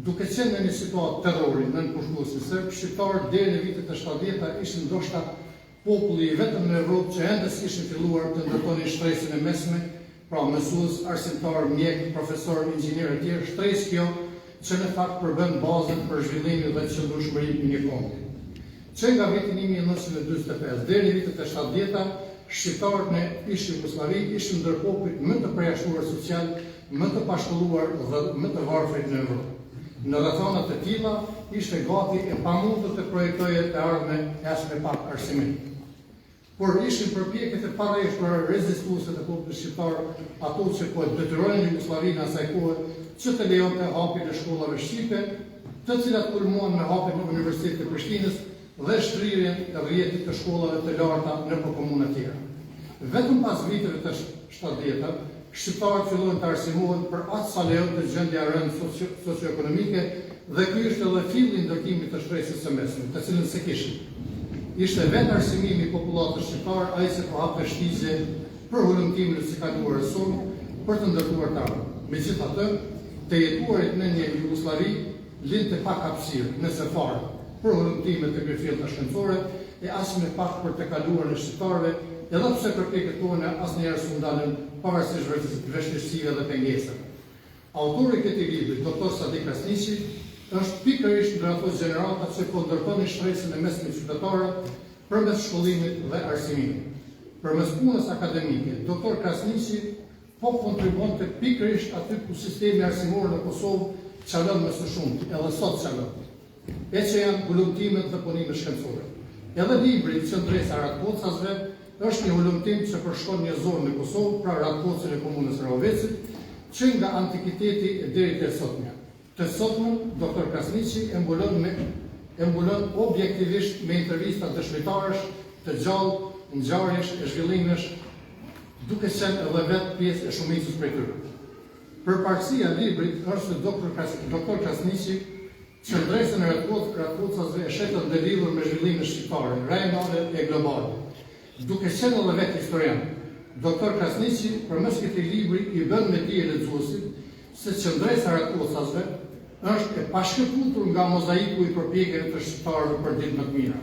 Duke qenë në një situatë terrori nën kushtuesin serb, shqiptarët deri në vitet e 70-ta ishin ndoshta populli i vetëm në Evropë që ende s'kishin filluar të ndërtonin shtresën e mesme, pra mësues, arsimtar, mjek, profesor, inxhinier e tjerë, shtresë kjo që në fakt përbën bazën për zhvillimin dhe qëndrueshmërinë e një kondi. Që nga vitin 1945 deri në vitet e 70-ta, shqiptarët në ish Jugosllavi ishin ndër popujt më të përjashtuar social, më të pashkolluar dhe më të varfrit në Evropë. Në rrethana të tilla ishte gati e pamundur të projektojë të ardhmen e as me pak arsimim. Por ishin përpjekjet e parajshura rezistuese të popullit shqiptar, ato që po detyronin Jugosllavinë asaj kohe që të lejonte hapjen e shkollave shqipe, të cilat kulmuan me hapjen e Universitetit të Prishtinës dhe shtrirjen e rrjetit të shkollave të larta në komuna të tjera. Vetëm pas viteve të 70-ta, shqiptarët filluan të arsimohen për atë sa lejonte gjendja e rëndë socioekonomike dhe ky ishte edhe filli i ndërtimit të shtresës së mesme, të cilën se kishin. Ishte vetë arsimimi i popullatës shqiptare ai që po hapte shtizje për hulumtimin e së kaluarës sonë për të ndërtuar të ardhmen. Megjithatë, të jetuarit në një Jugosllavi lindte pak hapësirë, nëse fare, për hulumtimet e kryefjellta shkencore e as me pak për të kaluar në shqiptarëve, edhe pse përpjekjet tona asnjëherë s'u ndalen pavarësisht vështirësive dhe pengesave. Autori i këtij libri, Dr. Sadi Krasniqi, është pikërisht ndër ato gjenerata që po ndërtonin shtresën e mesme qytetare përmes shkollimit dhe arsimimit. Përmes punës akademike, Dr. Krasniqi po kontribonte pikërisht aty ku sistemi arsimor në Kosovë çalon më së shumti, edhe sot çalon. E që janë hulumtimet dhe punimet shkencore. Edhe libri Qendresa e Ratkocasve është një hulumtim që përshkon një zonë në Kosovë, pra Ratkocën e komunës Rahovecit, që nga antikiteti deri te sotmja. Të sotmën, Dr. Krasniqi e mbulon objektivisht me intervista dëshmitarësh, të gjallë, ngjarjesh e zhvillimesh, duke qenë edhe vetë pjesë e shumicës prej tyre. Përparësia e librit është se Dr. Krasniqi qendresën e Ratkocasve e shetën dhe lidhur me zhvillimet shqiptare, rajonale e globale. Duke qenë edhe vetë historian, Dr. Krasniqi përmes këtij libri i bën me dije lexuesit se qendresa e Ratkocasve është e pashkëputur nga mozaiku i përpjekjeve të shqiptarëve për ditë më të mira.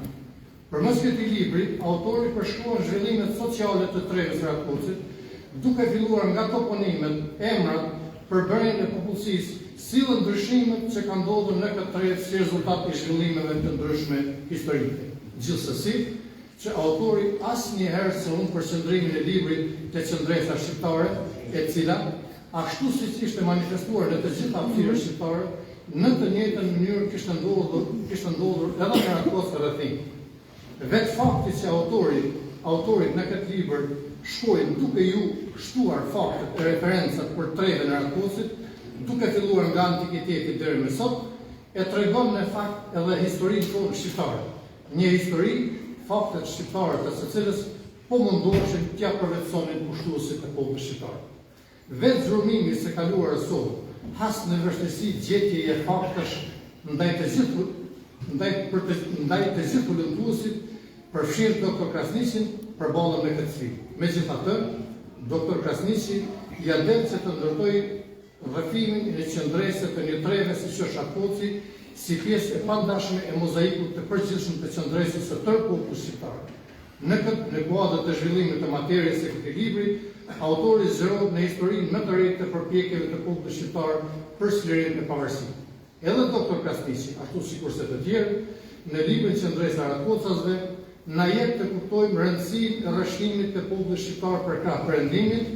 Përmes këtij libri, autori përshkruan zhvillimet sociale të treves së Ratkocit, duke filluar nga toponimet, emrat, përbërjen e popullsisë, sillen ndryshimet që kanë ndodhur në këtë tregë si rezultat i zhvillimeve të ndryshme historike. Gjithsesi, që autori asnjëherë s'u përqendrimin e librit te qendresa shqiptare, e cila, ashtu siç ishte manifestuar në të gjitha hapësirat shqiptare, në të njëjtën mënyrë kishte ndodhur edhe në Ratkocë rrethin. Vetë fakti që autorit në këtë libër shkojnë duke ju shtuar faktet e referencat për tregën e Ratkocit, duke filluar nga antikiteti deri më sot, e tregon në fakt edhe historinë tonë shqiptare. Një histori, faktet shqiptare të së cilës po mundoheshin t'ia përvetësonin kushtuesit e popullit shqiptar. Vetë zhurmimi së kaluarës sonë has në vështirësi gjetjeje faktesh ndaj të gjithë hulumtuesit, përfshirë Dr. Krasniqin përballën me këtë sfidë. Megjithatë, Dr. Krasniqi ia del që të ndërtojë rrëfimin e qendresë të një treve siç është Ratkoci, si pjesë e pandashme e mozaikut të përgjithshëm të qendresës së tërë popullit shqiptar. Në kuadër të zhvillimit të materjes së këtij libri, autori zgjeron në historinë më të re të përpjekjeve të popullit shqiptar për shlirjen e pavarësisë. Edhe Dr. Krasniqi, ashtu sikurse të tjerë, në librin Qendresa e Ratkocasve na jep të kuptojmë rëndësinë e rrështimit të popullit shqiptar për krah perëndimit,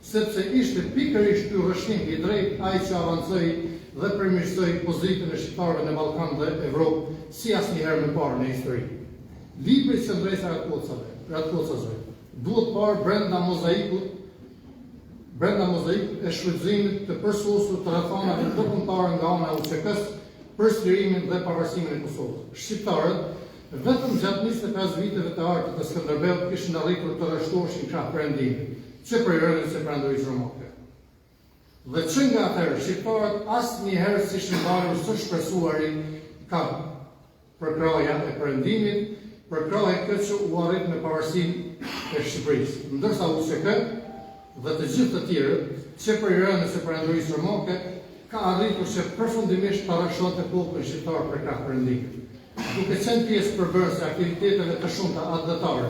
sepse ishte pikërisht ky rrështim i drejtë ai që avancoi dhe përmirësoi pozitën e shqiptarëve në Ballkan dhe Evropë si asnjëherë më parë në histori. Libri i Sëndresa Ratkocasve duhet parë brenda mozaikut e shfrytëzimit të përsosur të rrethonave ndërkombëtare nga ana e UÇK-s për shlirimin dhe pavarësimin e Kosovës. Shqiptarët, vetëm gjatë 25 viteve të artët të Skënderbeut kishin arritur të rreshtoheshin krah perëndimit, që për rënës e perandorisë romake. Dhe që nga atëherë, shqiptarët asnjëherë s'ishin mbarur së shpresuari ka për kraja e perëndimit, për kraja këtë që u arrit me pavarësinë e Shqipërisë. Ndërsa UÇK dhe të gjithë të tjerët, që për rënës e perandorisë romake, ka arritur që përfundimisht të rreshtonte popullin shqiptar për krah perëndimit. Duke qenë pjesë përbërëse aktiviteteve të shumta atletare,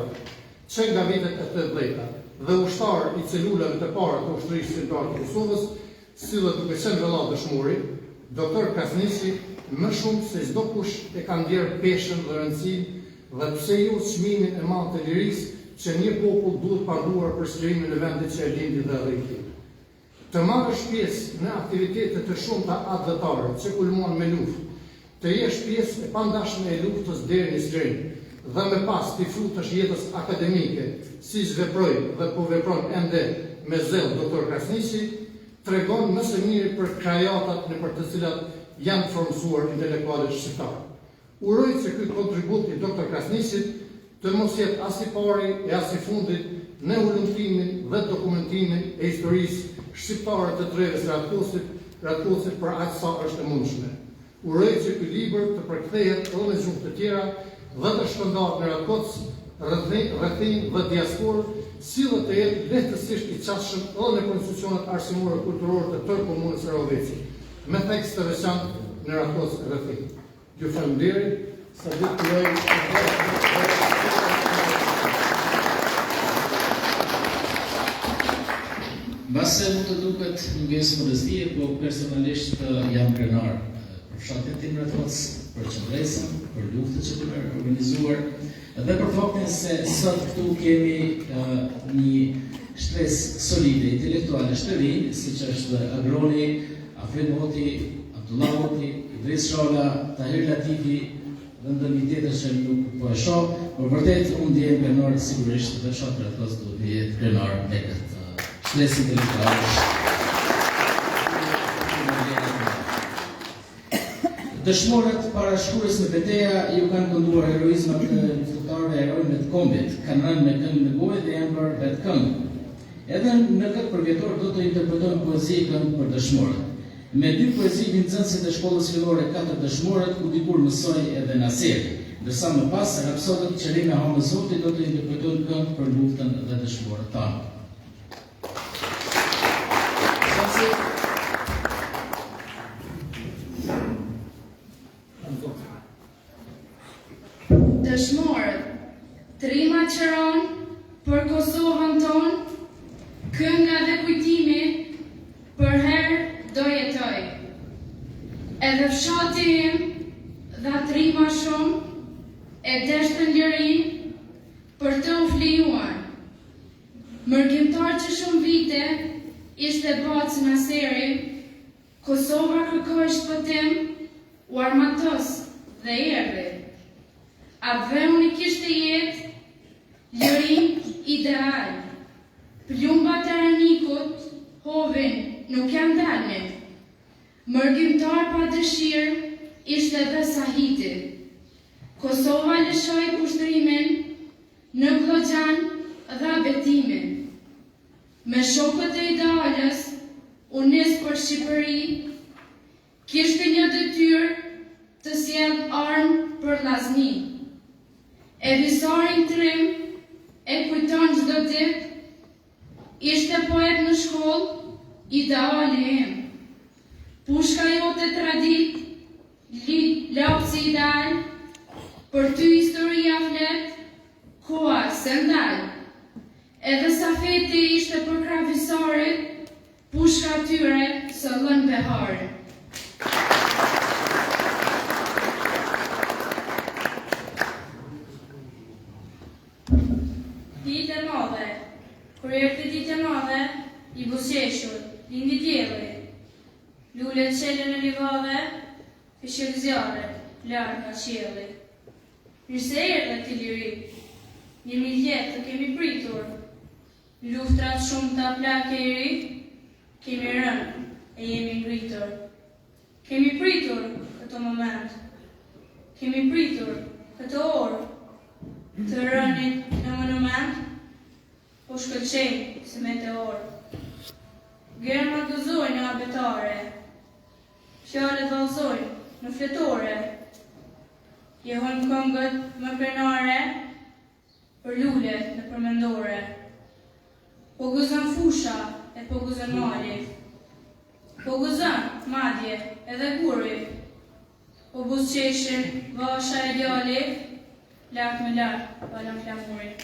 që nga vitet e 80-ta, dhe ushtar i celulave të para të ushtrisë shqiptare të Kosovës, sillet duke qenë vëlla dëshmori, doktor Krasniqi më shumë se çdo kush e ka ndjerë peshën dhe rëndësinë dhe pse jo çmimin e madh të lirisë që një popull duhet paguar për shlirimin e vendit që e lindi dhe rriti. Të marrësh pjesë në aktivitete të shumta atletare që kulmuan me luftë, të jesh pjesë e pandashme e luftës deri në zgjerim, dhe me pas t'i frutësh jetës akademike, si veproi dhe po vepron ende me zell doktor Krasniqi, tregon më së miri për krajatat në për të cilat janë formsuar intelektualët shqiptarë. Uroj që ky kontribut i doktor Krasniqit të mos jetë as i pari e as i fundit në ulëmtimin dhe dokumentimin e historisë shqiptare të treves Ratkocit për aq sa është e mundshme. Uroj që ky libër të përkthehet edhe me gjuhë të tjera dhe të shpërndahet në Ratkoc, rrethin dhe diasporë, si dhe të jetë lehtësisht i qasshëm edhe në konstitucionet arsimore kulturore të tërë komunës së Roveci, me tekst të veçantë në Ratkoc rrethin. Ju faleminderit, sa ditë të Mbase mund të duket mungesë modestie, po personalisht jam krenar për fshatin tim Ratkoc, për qendresën, për luftën që kemi organizuar, dhe për faktin se sot këtu kemi një shtresë solide intelektuale shtërinj, siç është Agroni, Afrin Moti, Abdullah Moti, Idris Shola, Tahir Latifi dhe ndonjë tjetër që nuk po e shoh, por vërtet unë ndjem krenar sigurisht dhe fshati Ratkoc duhet të jetë krenar me këtë shtresë intelektuale. Dëshmorët para shkurës në betejë ju kanë kënduar heroizmat të luftëtarëve e heronëve të kombit, kanë rënë me këngë në gojë dhe janë bërë vetë këngë. Edhe në këtë përvjetor do të interpretojmë poezi këngë për dëshmorët. Me 2 poezi nxënësit e shkollës fillore 4 dëshmorët, ku dikur mësoi edhe Nasir, ndërsa më pas rapsodët Qerime Hamë Zoti do të interpretojnë këngë për luftën dhe dëshmorët tanë. Dëshmorët, trima qëron për Kosovën tonë, kënga dhe kujtimi për herë do jetoj. Edhe fshati im dha trima shumë e deshtën lirin për të u flijuar. Mërgjimtar që shumë vite ishte Bacë Naseri, Kosova kërkoi shpëtim, u armatos dhe erdhi. Atë unë kishte jetë, lirin ideal. Plumbat e rënikut, hovin, nuk janë dalme. Mërgjimtar pa dëshirë, ishte dhe Sahiti. Kosova lëshoi kushtrimin, në Vllogjan dha betimin. Me shokët e idealës, u nis për Shqipëri, kishte një detyrë të sjellë armë për llazni. E visarin trim, e kujton çdo ditë, ishte poet në shkollë, ideali im. Pushka jote tradit, lapsi ideal, për ty historia flet, koha se ndal. Edhe sa feti ishte për krah visarit, pushka tyre së lën beharit. ditë e madhe, i busjeshur, lindi dielli. Lulet qelen në livade, fishel zjarre, larg nga qielli. Mirë se erdhe ti liri, 1000 jetë të kemi pritur, luftrat shumë të plake i ri, kemi rënë e jemi ngritur. Kemi pritur këto moment, kemi pritur këto orë, të rënit në monument, po shkëlqenjë si meteor. Gërma gëzojnë në abetare, fjallet vallëzojnë në fletore, jehojnë këngët më krenare, për lullet në përmendore. Po gëzën fusha e po gëzën mali, po gëzën madje edhe guri, po buzëqeshin vasha e djali, lart me lart, valën flamuri.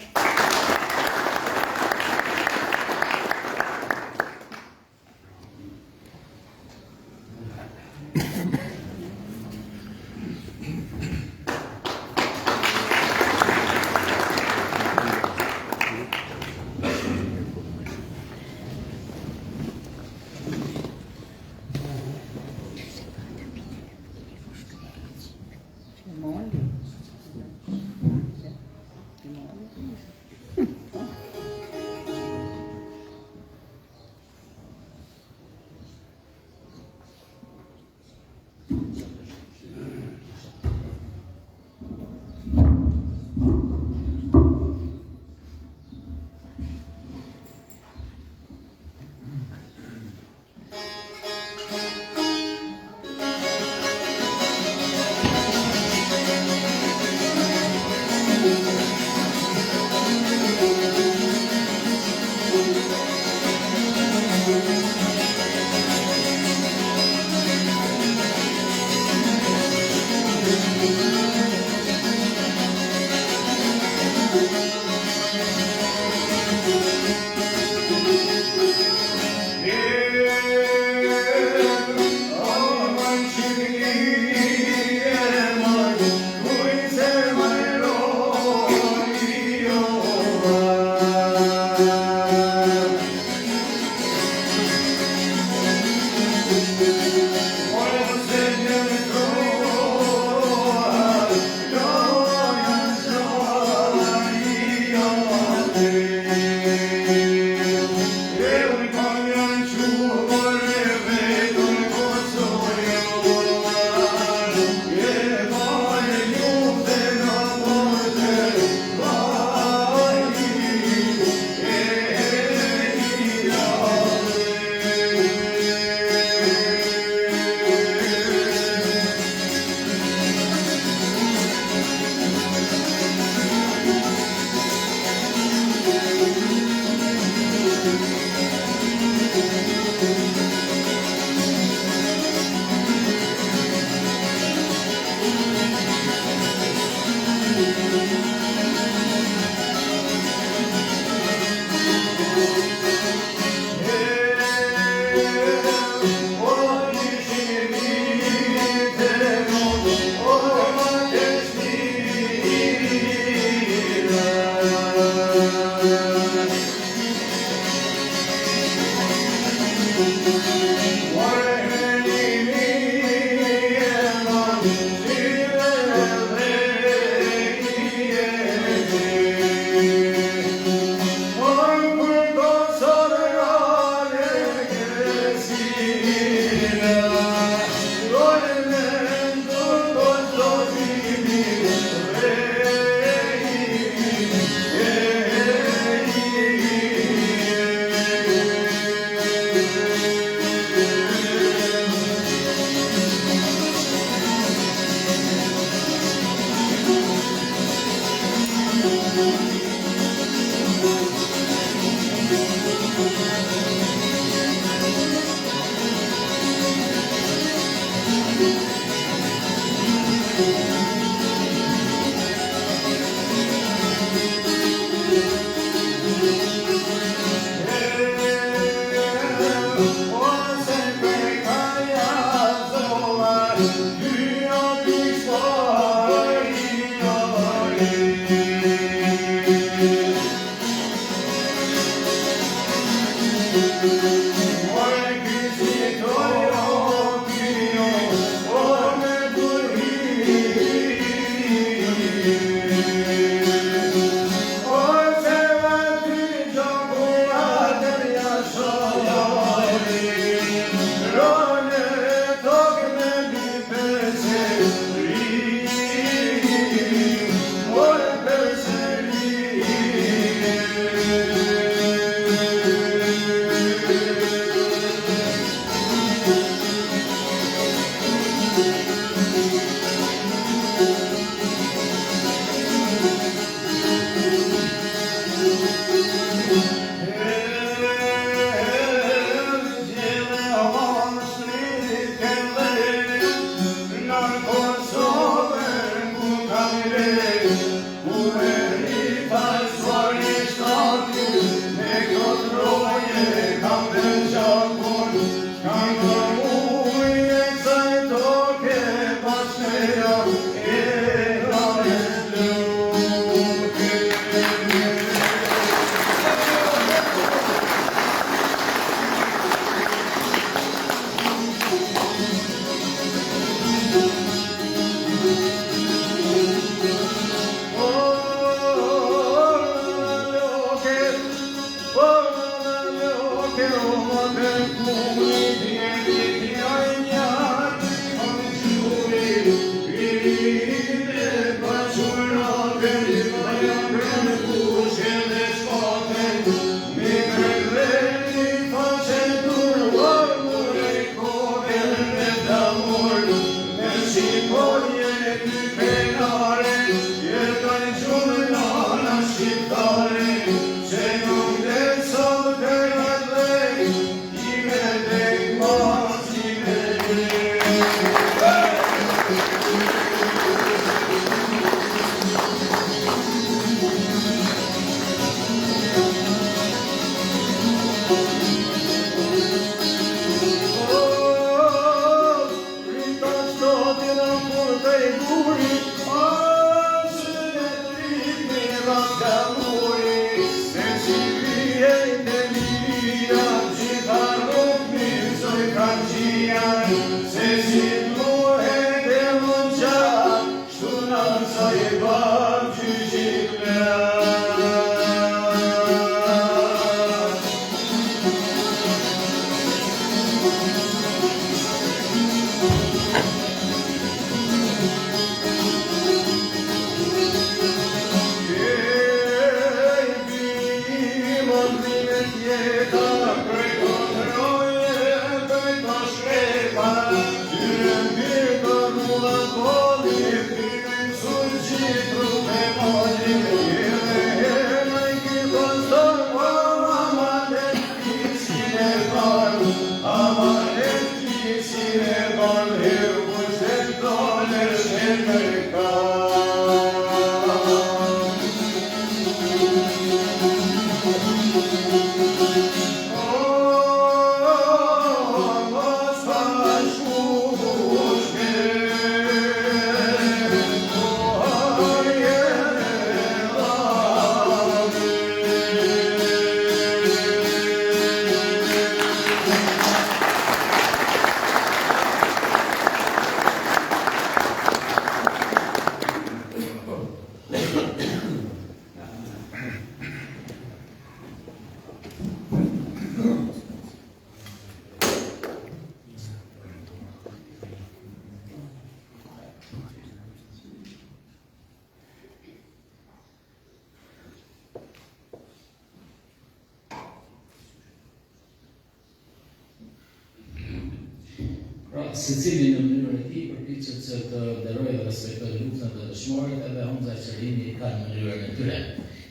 Secili në mënyrën e tij përpiqet që të nderojë dhe respektojë luftën e dëshmorit edhe Hamza Qerimi i ka në mënyrën e tyre.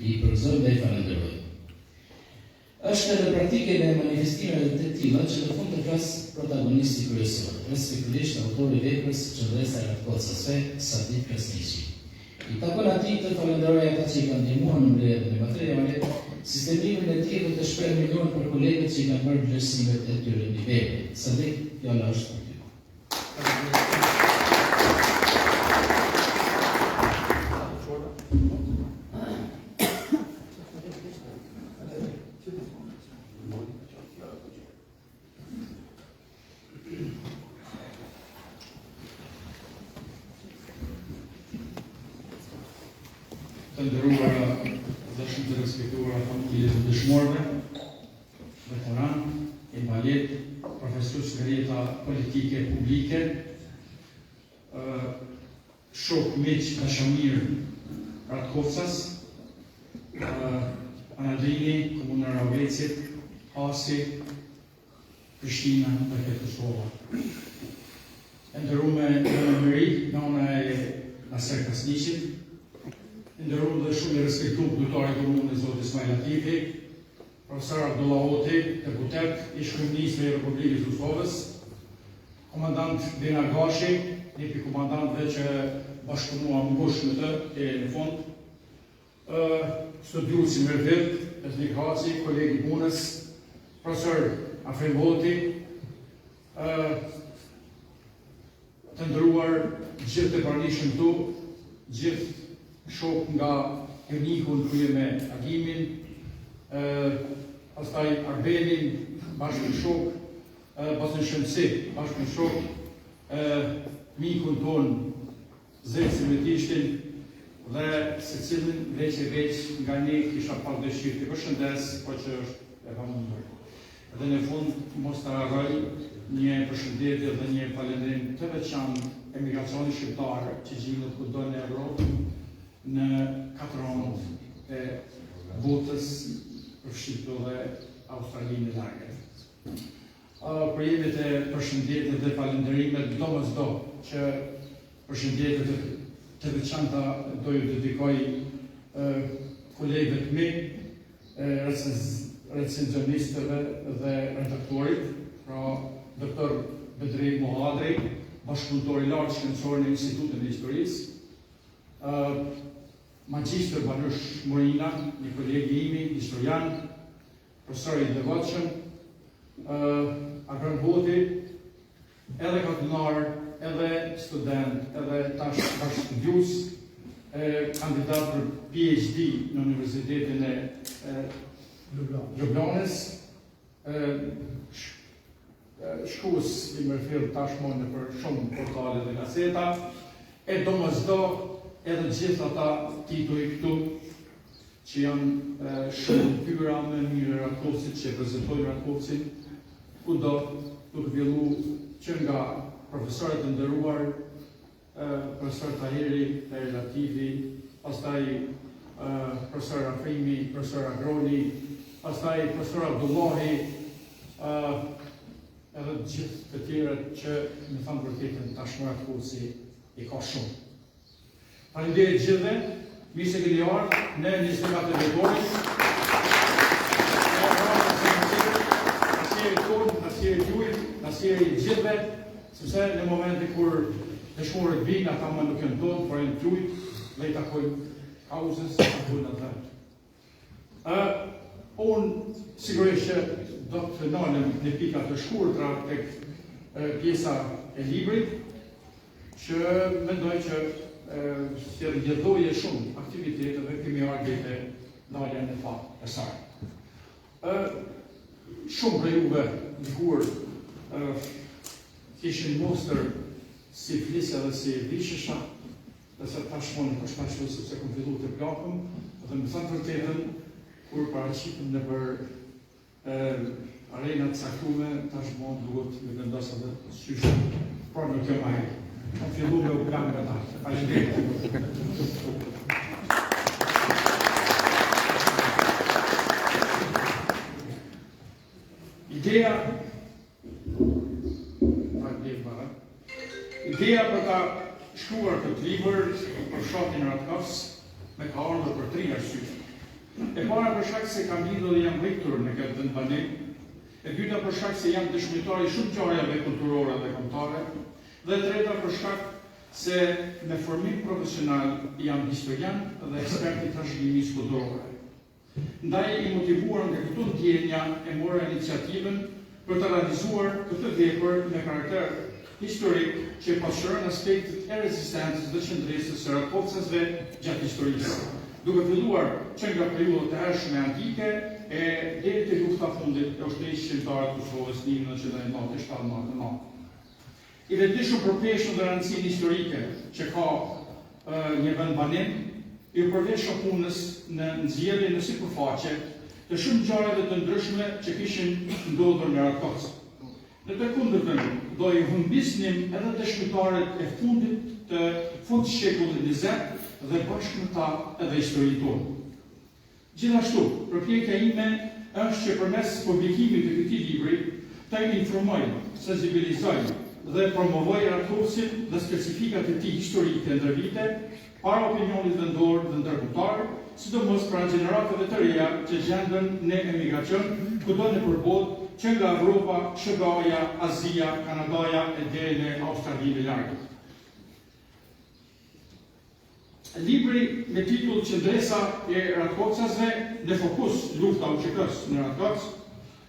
I përgëzojmë dhe i falenderojmë. Është edhe praktike në manifestimeve të tilla që në fund të flas protagonisti kryesor, respektivisht autori i veprës Qendresa e Ratkocasve, Sadik Krasniqi. I takon atij të falenderojë ata që i kanë ndihmuar në mbledhjen e materialit, sistemimin e tij dhe të shpreh milion për kolegët që i kanë bërë vlerësimet e tyre në vepër. Sadik, fjala është për ty. të nderuara dhe shumë të respektuara familje të dëshmorëve, veteran, invalid, profesorë sekreta politike publike, shok miq dashamir Ratkovcas, Anadrini, Komuna Ravecit, Hasi, Prishtina dhe Kosova. E nderuar me Meri, nona e Naser Krasniqit, nderuar dhe shumë i respektuar kryetari i komunës Zoti Ismail Latifi, profesor Abdullah Hoti, deputet ish kryeminist i Republikës së Kosovës, komandant Dina Gashi, një pi komandantëve që bashkëpunuam ngushtë me të deri në fund, studiuesi Mervet, Eznik Haci, kolegi punës, profesor Afrim Hoti, të nderuar gjithë të pranishëm tu, gjithë shok nga Uniku në krye me Agimin, pastaj Arbenin, bashkë në shok, pasën Shëmsi, bashkë në shok, mikun ton, Zeci me Tishtin, dhe se cilin veç e veç nga ne kisha pak dëshirë të përshëndes, po që është e pamundur. Dhe në fund, mos të harroj një përshëndetje dhe një falendrim të veçantë emigracionit shqiptar që gjindet kudo në Evropë në 4 anët e botës, përfshirë dhe Australinë e largët. Për jemi të përshëndetje dhe falenderimet do që përshëndetje të veçanta do ju dedikoj kolegëve të mi, recenzionistëve dhe redaktorit, pra Dr. Bedri Mohadri, bashkëpunëtor i lartë shkencor në Institutin e Historisë, Magjistër Banush Morina, një kolegi imi, historian, profesor i devotshëm, Agran Hoti, edhe katunar, edhe student, edhe tash studius, kandidat për PhD në Universitetin e Ljubljanës, shkues i mërfil tashmon në për shumë portale dhe gazeta, e domosdo edhe gjithë ata tituj këtu që janë shumë pyra me mirë Ratkovcit, që prezentojnë Ratkovcin, kudo duke fillu që nga profesorët të nderuar, profesor Tahiri, Tahir Latifi, pastaj profesor Afrimi, profesor Agroni, pastaj profesor Abdullahi, edhe gjithë të tjerët që në thamë vërtetën tashmë Ratkovci i ka shumë. Faleminderit gjithëve, mirë se keni ardhur në 24 vjetorin. Nasjeri juajt, nasjeri gjithëve, sepse në momenti kur dëshmorët vinë, ata më nuk janë tonë, por janë tujt, dhe i takojnë kauzës, takojnë atë. Unë sigurisht që do të nalem në pika të shkurtra tek pjesa e librit, që mendoj që si rrjedhoje shumë aktiviteteve kemi ardhur te dalja në fakt e saj. Shumë për juve dikur kishin mostër si flisja dhe si vishesha, dhe se tashmon në përshpashtu sepse kom fillu të plakëm, dhe më thënë vërtetën, kur paraqitëm në për arenat caktume, tashmon duhet me vendosë dhe syshëm, por në kjo majë. Kom fillu me u planë nga ta. Faleminderit. Ideja për ta shkruar këtë libër për shokin Ratkovc me ka ardhur për 3 arsye. E para për shkak se kam lidhur dhe jam rritur në këtë vendbanim, e dyta për shkak se jam dëshmitar i shumë gjërave kulturore dhe kombëtare, dhe e treta për shkak se me formim profesional jam historian dhe ekspert i trashëgimisë kulturore. Ndaj i motivuar nga këto ndjenja e mora iniciativën për të realizuar këtë vepër me karakter historik që pasqyron aspektet e rezistencës dhe qëndresës së Ratkovcasve gjatë historisë, duke filluar që nga periudhat e hershme antike e deri te lufta fundit e ushtrisë shqiptare të Kosovës në 1979. I vetëdijshëm për peshën dhe rëndësinë historike që ka një vendbanim, i përveç punës në nxjerrje në sipërfaqe të shumë ngjarjeve të ndryshme që kishin ndodhur në Ratkos. Në të kundërtën, do i humbisnim edhe dëshmitarët e fundit të fund shekullit 20 dhe bashkë me ta edhe historinë tonë. Gjithashtu, përpjekja ime është që përmes publikimit të këtij libri të informoj, sensibilizoj dhe promovoj Ratkosin dhe specifikat e tij historike ndër vite, para opinionit vendor dhe ndërkombëtar, sidomos para gjeneratave të reja që gjenden në emigracion kudo nëpër botë, që nga Evropa, Shqipëria, Azia, Kanadaja e deri në Australinë e Largët. Libri me titull Qendresa e Ratkosasve në fokus lufta UÇK-s në Ratkos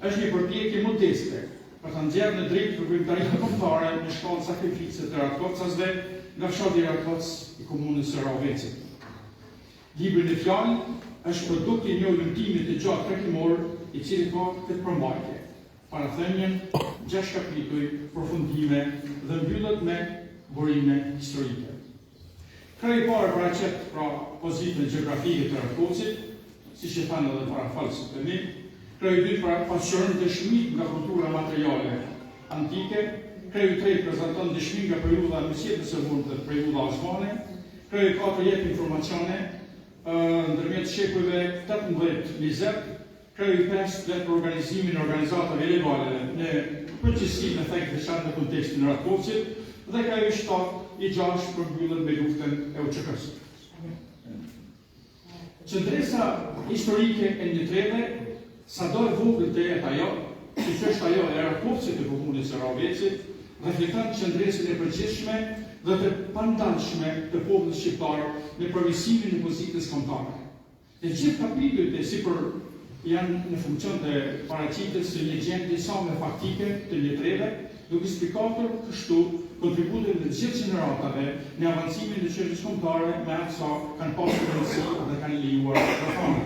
është një përpjekje modeste për të nxjerrë në drejtë veprimtarinë kombëtare në shkallën sakrificë të Ratkosasve nga fshati Ratkos i komunës së Ravecit. Libri në fjalë është produkt i një lëmtimi të gjatë tregimor i cili ka këtë përmbajtje, parathënien 6 kapituj, përfundime dhe mbyllet me burime historike. Kraji i parë paraqet pra pozitën gjeografike të Ratkosit, siç e thanë edhe parafalësit e mi. Kraji i dytë pasqyron dëshmi nga kultura materiale antike. Kraji i tretë prezanton dëshmi nga periudha e Mesjetës së Vonë dhe periudha osmane. Kraji i katërt jep informacione ndërmjet shekujve 18-20. Kraji i pestë dhe për organizimin e organizatave ilegale në përgjithësi me efekt veçantë në kontekstin e Ratkosit, dhe kraji i shtatë i 6 përmbyllet me luftën e UÇK-s. Qendresa historike e një treve, sado e vogël të jetë ajo, siç është ajo e Ratkosit të komunës së Ravecit, reflekton qendresën e përgjithshme dhe të pandalshme të popullit shqiptar në përmirësimin e pozitës kombëtare. Të gjithë kapitujt e sipër janë në funksion të paraqitjes së një gjendje sa më faktike të një treve, duke spikatur kështu kontributin të gjithë gjeneratave në avancimin e çështjes kombëtare me atë sa kanë pasur rëndësi dhe kanë lejuar rrethana.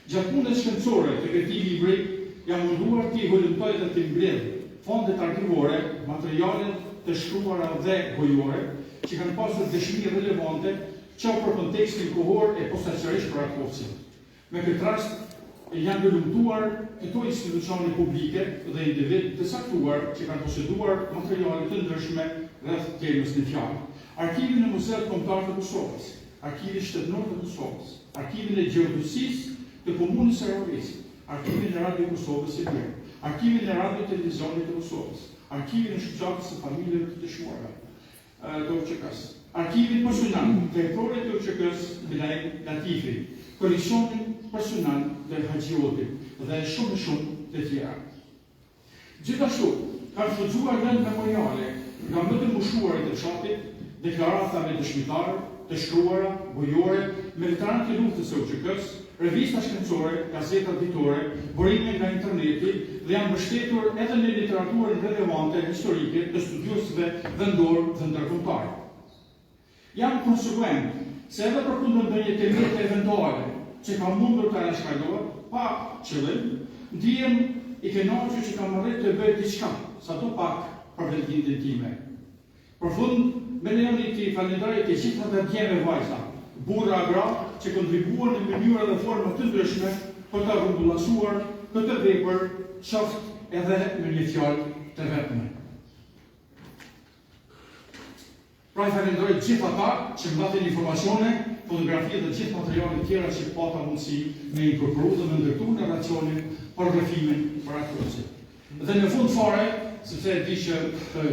Gjatë punës shkencore të këtij libri jam munduar të volumtoj dhe të mbledh fondet arkivorë, materialet të shkruara dhe gojore që kanë pasur dëshmi relevante qoftë për kontekstin kohor e posaçërisht për Ratkosin. Me këtë rast janë volumtuar këto institucione publike dhe individ të saktuar që kanë poseduar materiale të ndryshme rreth temës në fjalë. Arkivin e Muzeut Kombëtar të Kosovës, Arkivi Shtetëror të Kosovës, Arkivin e Gjeodësisë të Komunës së Ravecit, Arkivin e Radio Kosovës së Veriut, Arkivin e Radio Televizionit të Kosovës, Arkivin e Shoqatës së Familjeve të Dëshmuarve të UÇK-s, Arkivin personal të Drejtorit të UÇK-s Bilal Latifi, koleksionin personal të Haxhiotit dhe shumë të tjera. Gjithashtu, kanë shfrytzuar vend memoriale nga më të mbushuarit të fshatit, deklarata me dëshmitar, të shkruara, bujore, me veteranë të luftës së UÇK-s, revista shkencore, gazeta ditore, burime nga interneti dhe janë mbështetur edhe në literaturën relevante historike të studiosëve vendor dhe ndërkombëtar. Jam konsekuent se edhe përkundër ndonjë temete eventuale që ka mundur të anashkallohet pa qëllim, ndihem i kënaqur që kam arritur të bëj diçka, sado pak për vendindjen time. Përfund, me lejoni të falenderoj të gjitha të djemve vajza, burra gra që kontribuan në mënyra dhe forma të ndryshme për të rrumbullasuar këtë vepër, qoftë edhe me një fjalë të vetme. Pra i falenderoj gjithë ata që më dhatin informacione, fotografi dhe gjithë materiale tjera që pata mundësi me inkorporu dhe me ndërtu në racionin për rrëfimin për Ratkosit. Dhe në fund fare, sepse e di që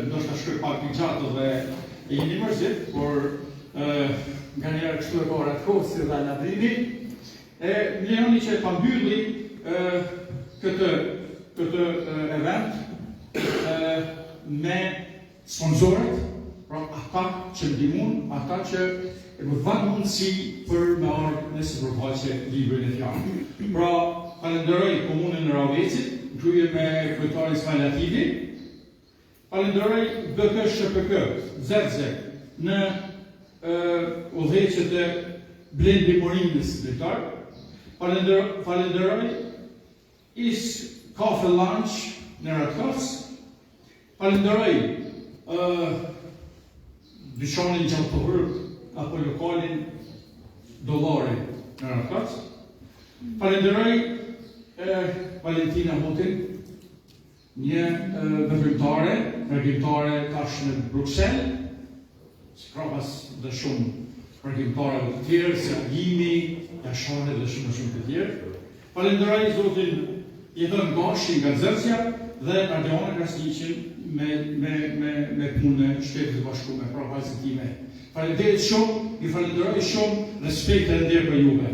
ndoshta shkoj pak i gjatë dhe e jeni mërzit, por nga njerë kështu e ka Ratkosi dhe Nadrimi, më lejoni që ta mbylli këtë event me sponsorët, pra ata që ndihmon, ata që e më dhanë mundësi për me ardhur në sipërfaqe librin e fjalë. Pra, falenderoj komunën e Ravecit, ndryje me kryetarin Ismail Latifi, falenderoj BK-SHPK, Zerze, në udhëheqjet e Blendi Morinës drejtar, falenderoj Is Cafe Lunch në Ratkos, falenderoj dyqanin gjallëtohër apo lokalin $. Në Ratkas. Falenderoj Valentina Hutin, një veprimtare tash në Bruxelles, si ka pas dhe shumë veprimtareve të tjerë, si Agimi, Jashane dhe shumë të tjerë. Falenderoj zotin Jedon Gashi nga Zërësja dhe Ardeona Krasniqin me punë në Shtetet e Bashkuara, pra vajzën time. Faleminderit shumë, ju falenderoj shumë, respekt dhe nder për juve.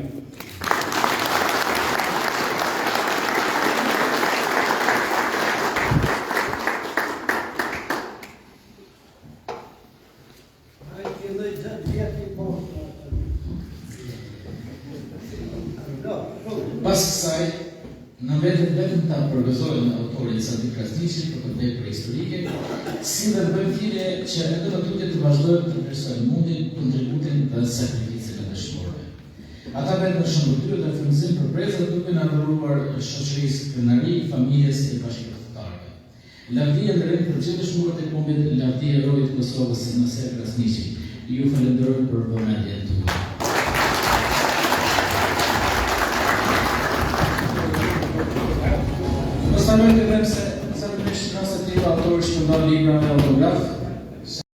Pas kësaj, në vetëm ta përgëzojmë autorin Sandi Krasniqi për këtë vepër historike, si dhe të bëjmë thirrje që edhe në tutje të vazhdojmë të vlerësojmë mundin, kontributin dhe sakrificën e dëshmorëve. Ata vetë në shëmbëtyrë dhe frymëzim për brezat duke na dhuruar shoqërisë krenari, familjes e bashkëpunëtarëve. Lavdia dhe rend për gjithë dëshmorët e kombit, lavdia e rojit të Kosovës Naser Krasniqi. Ju falenderoj për vëmendjen tuaj.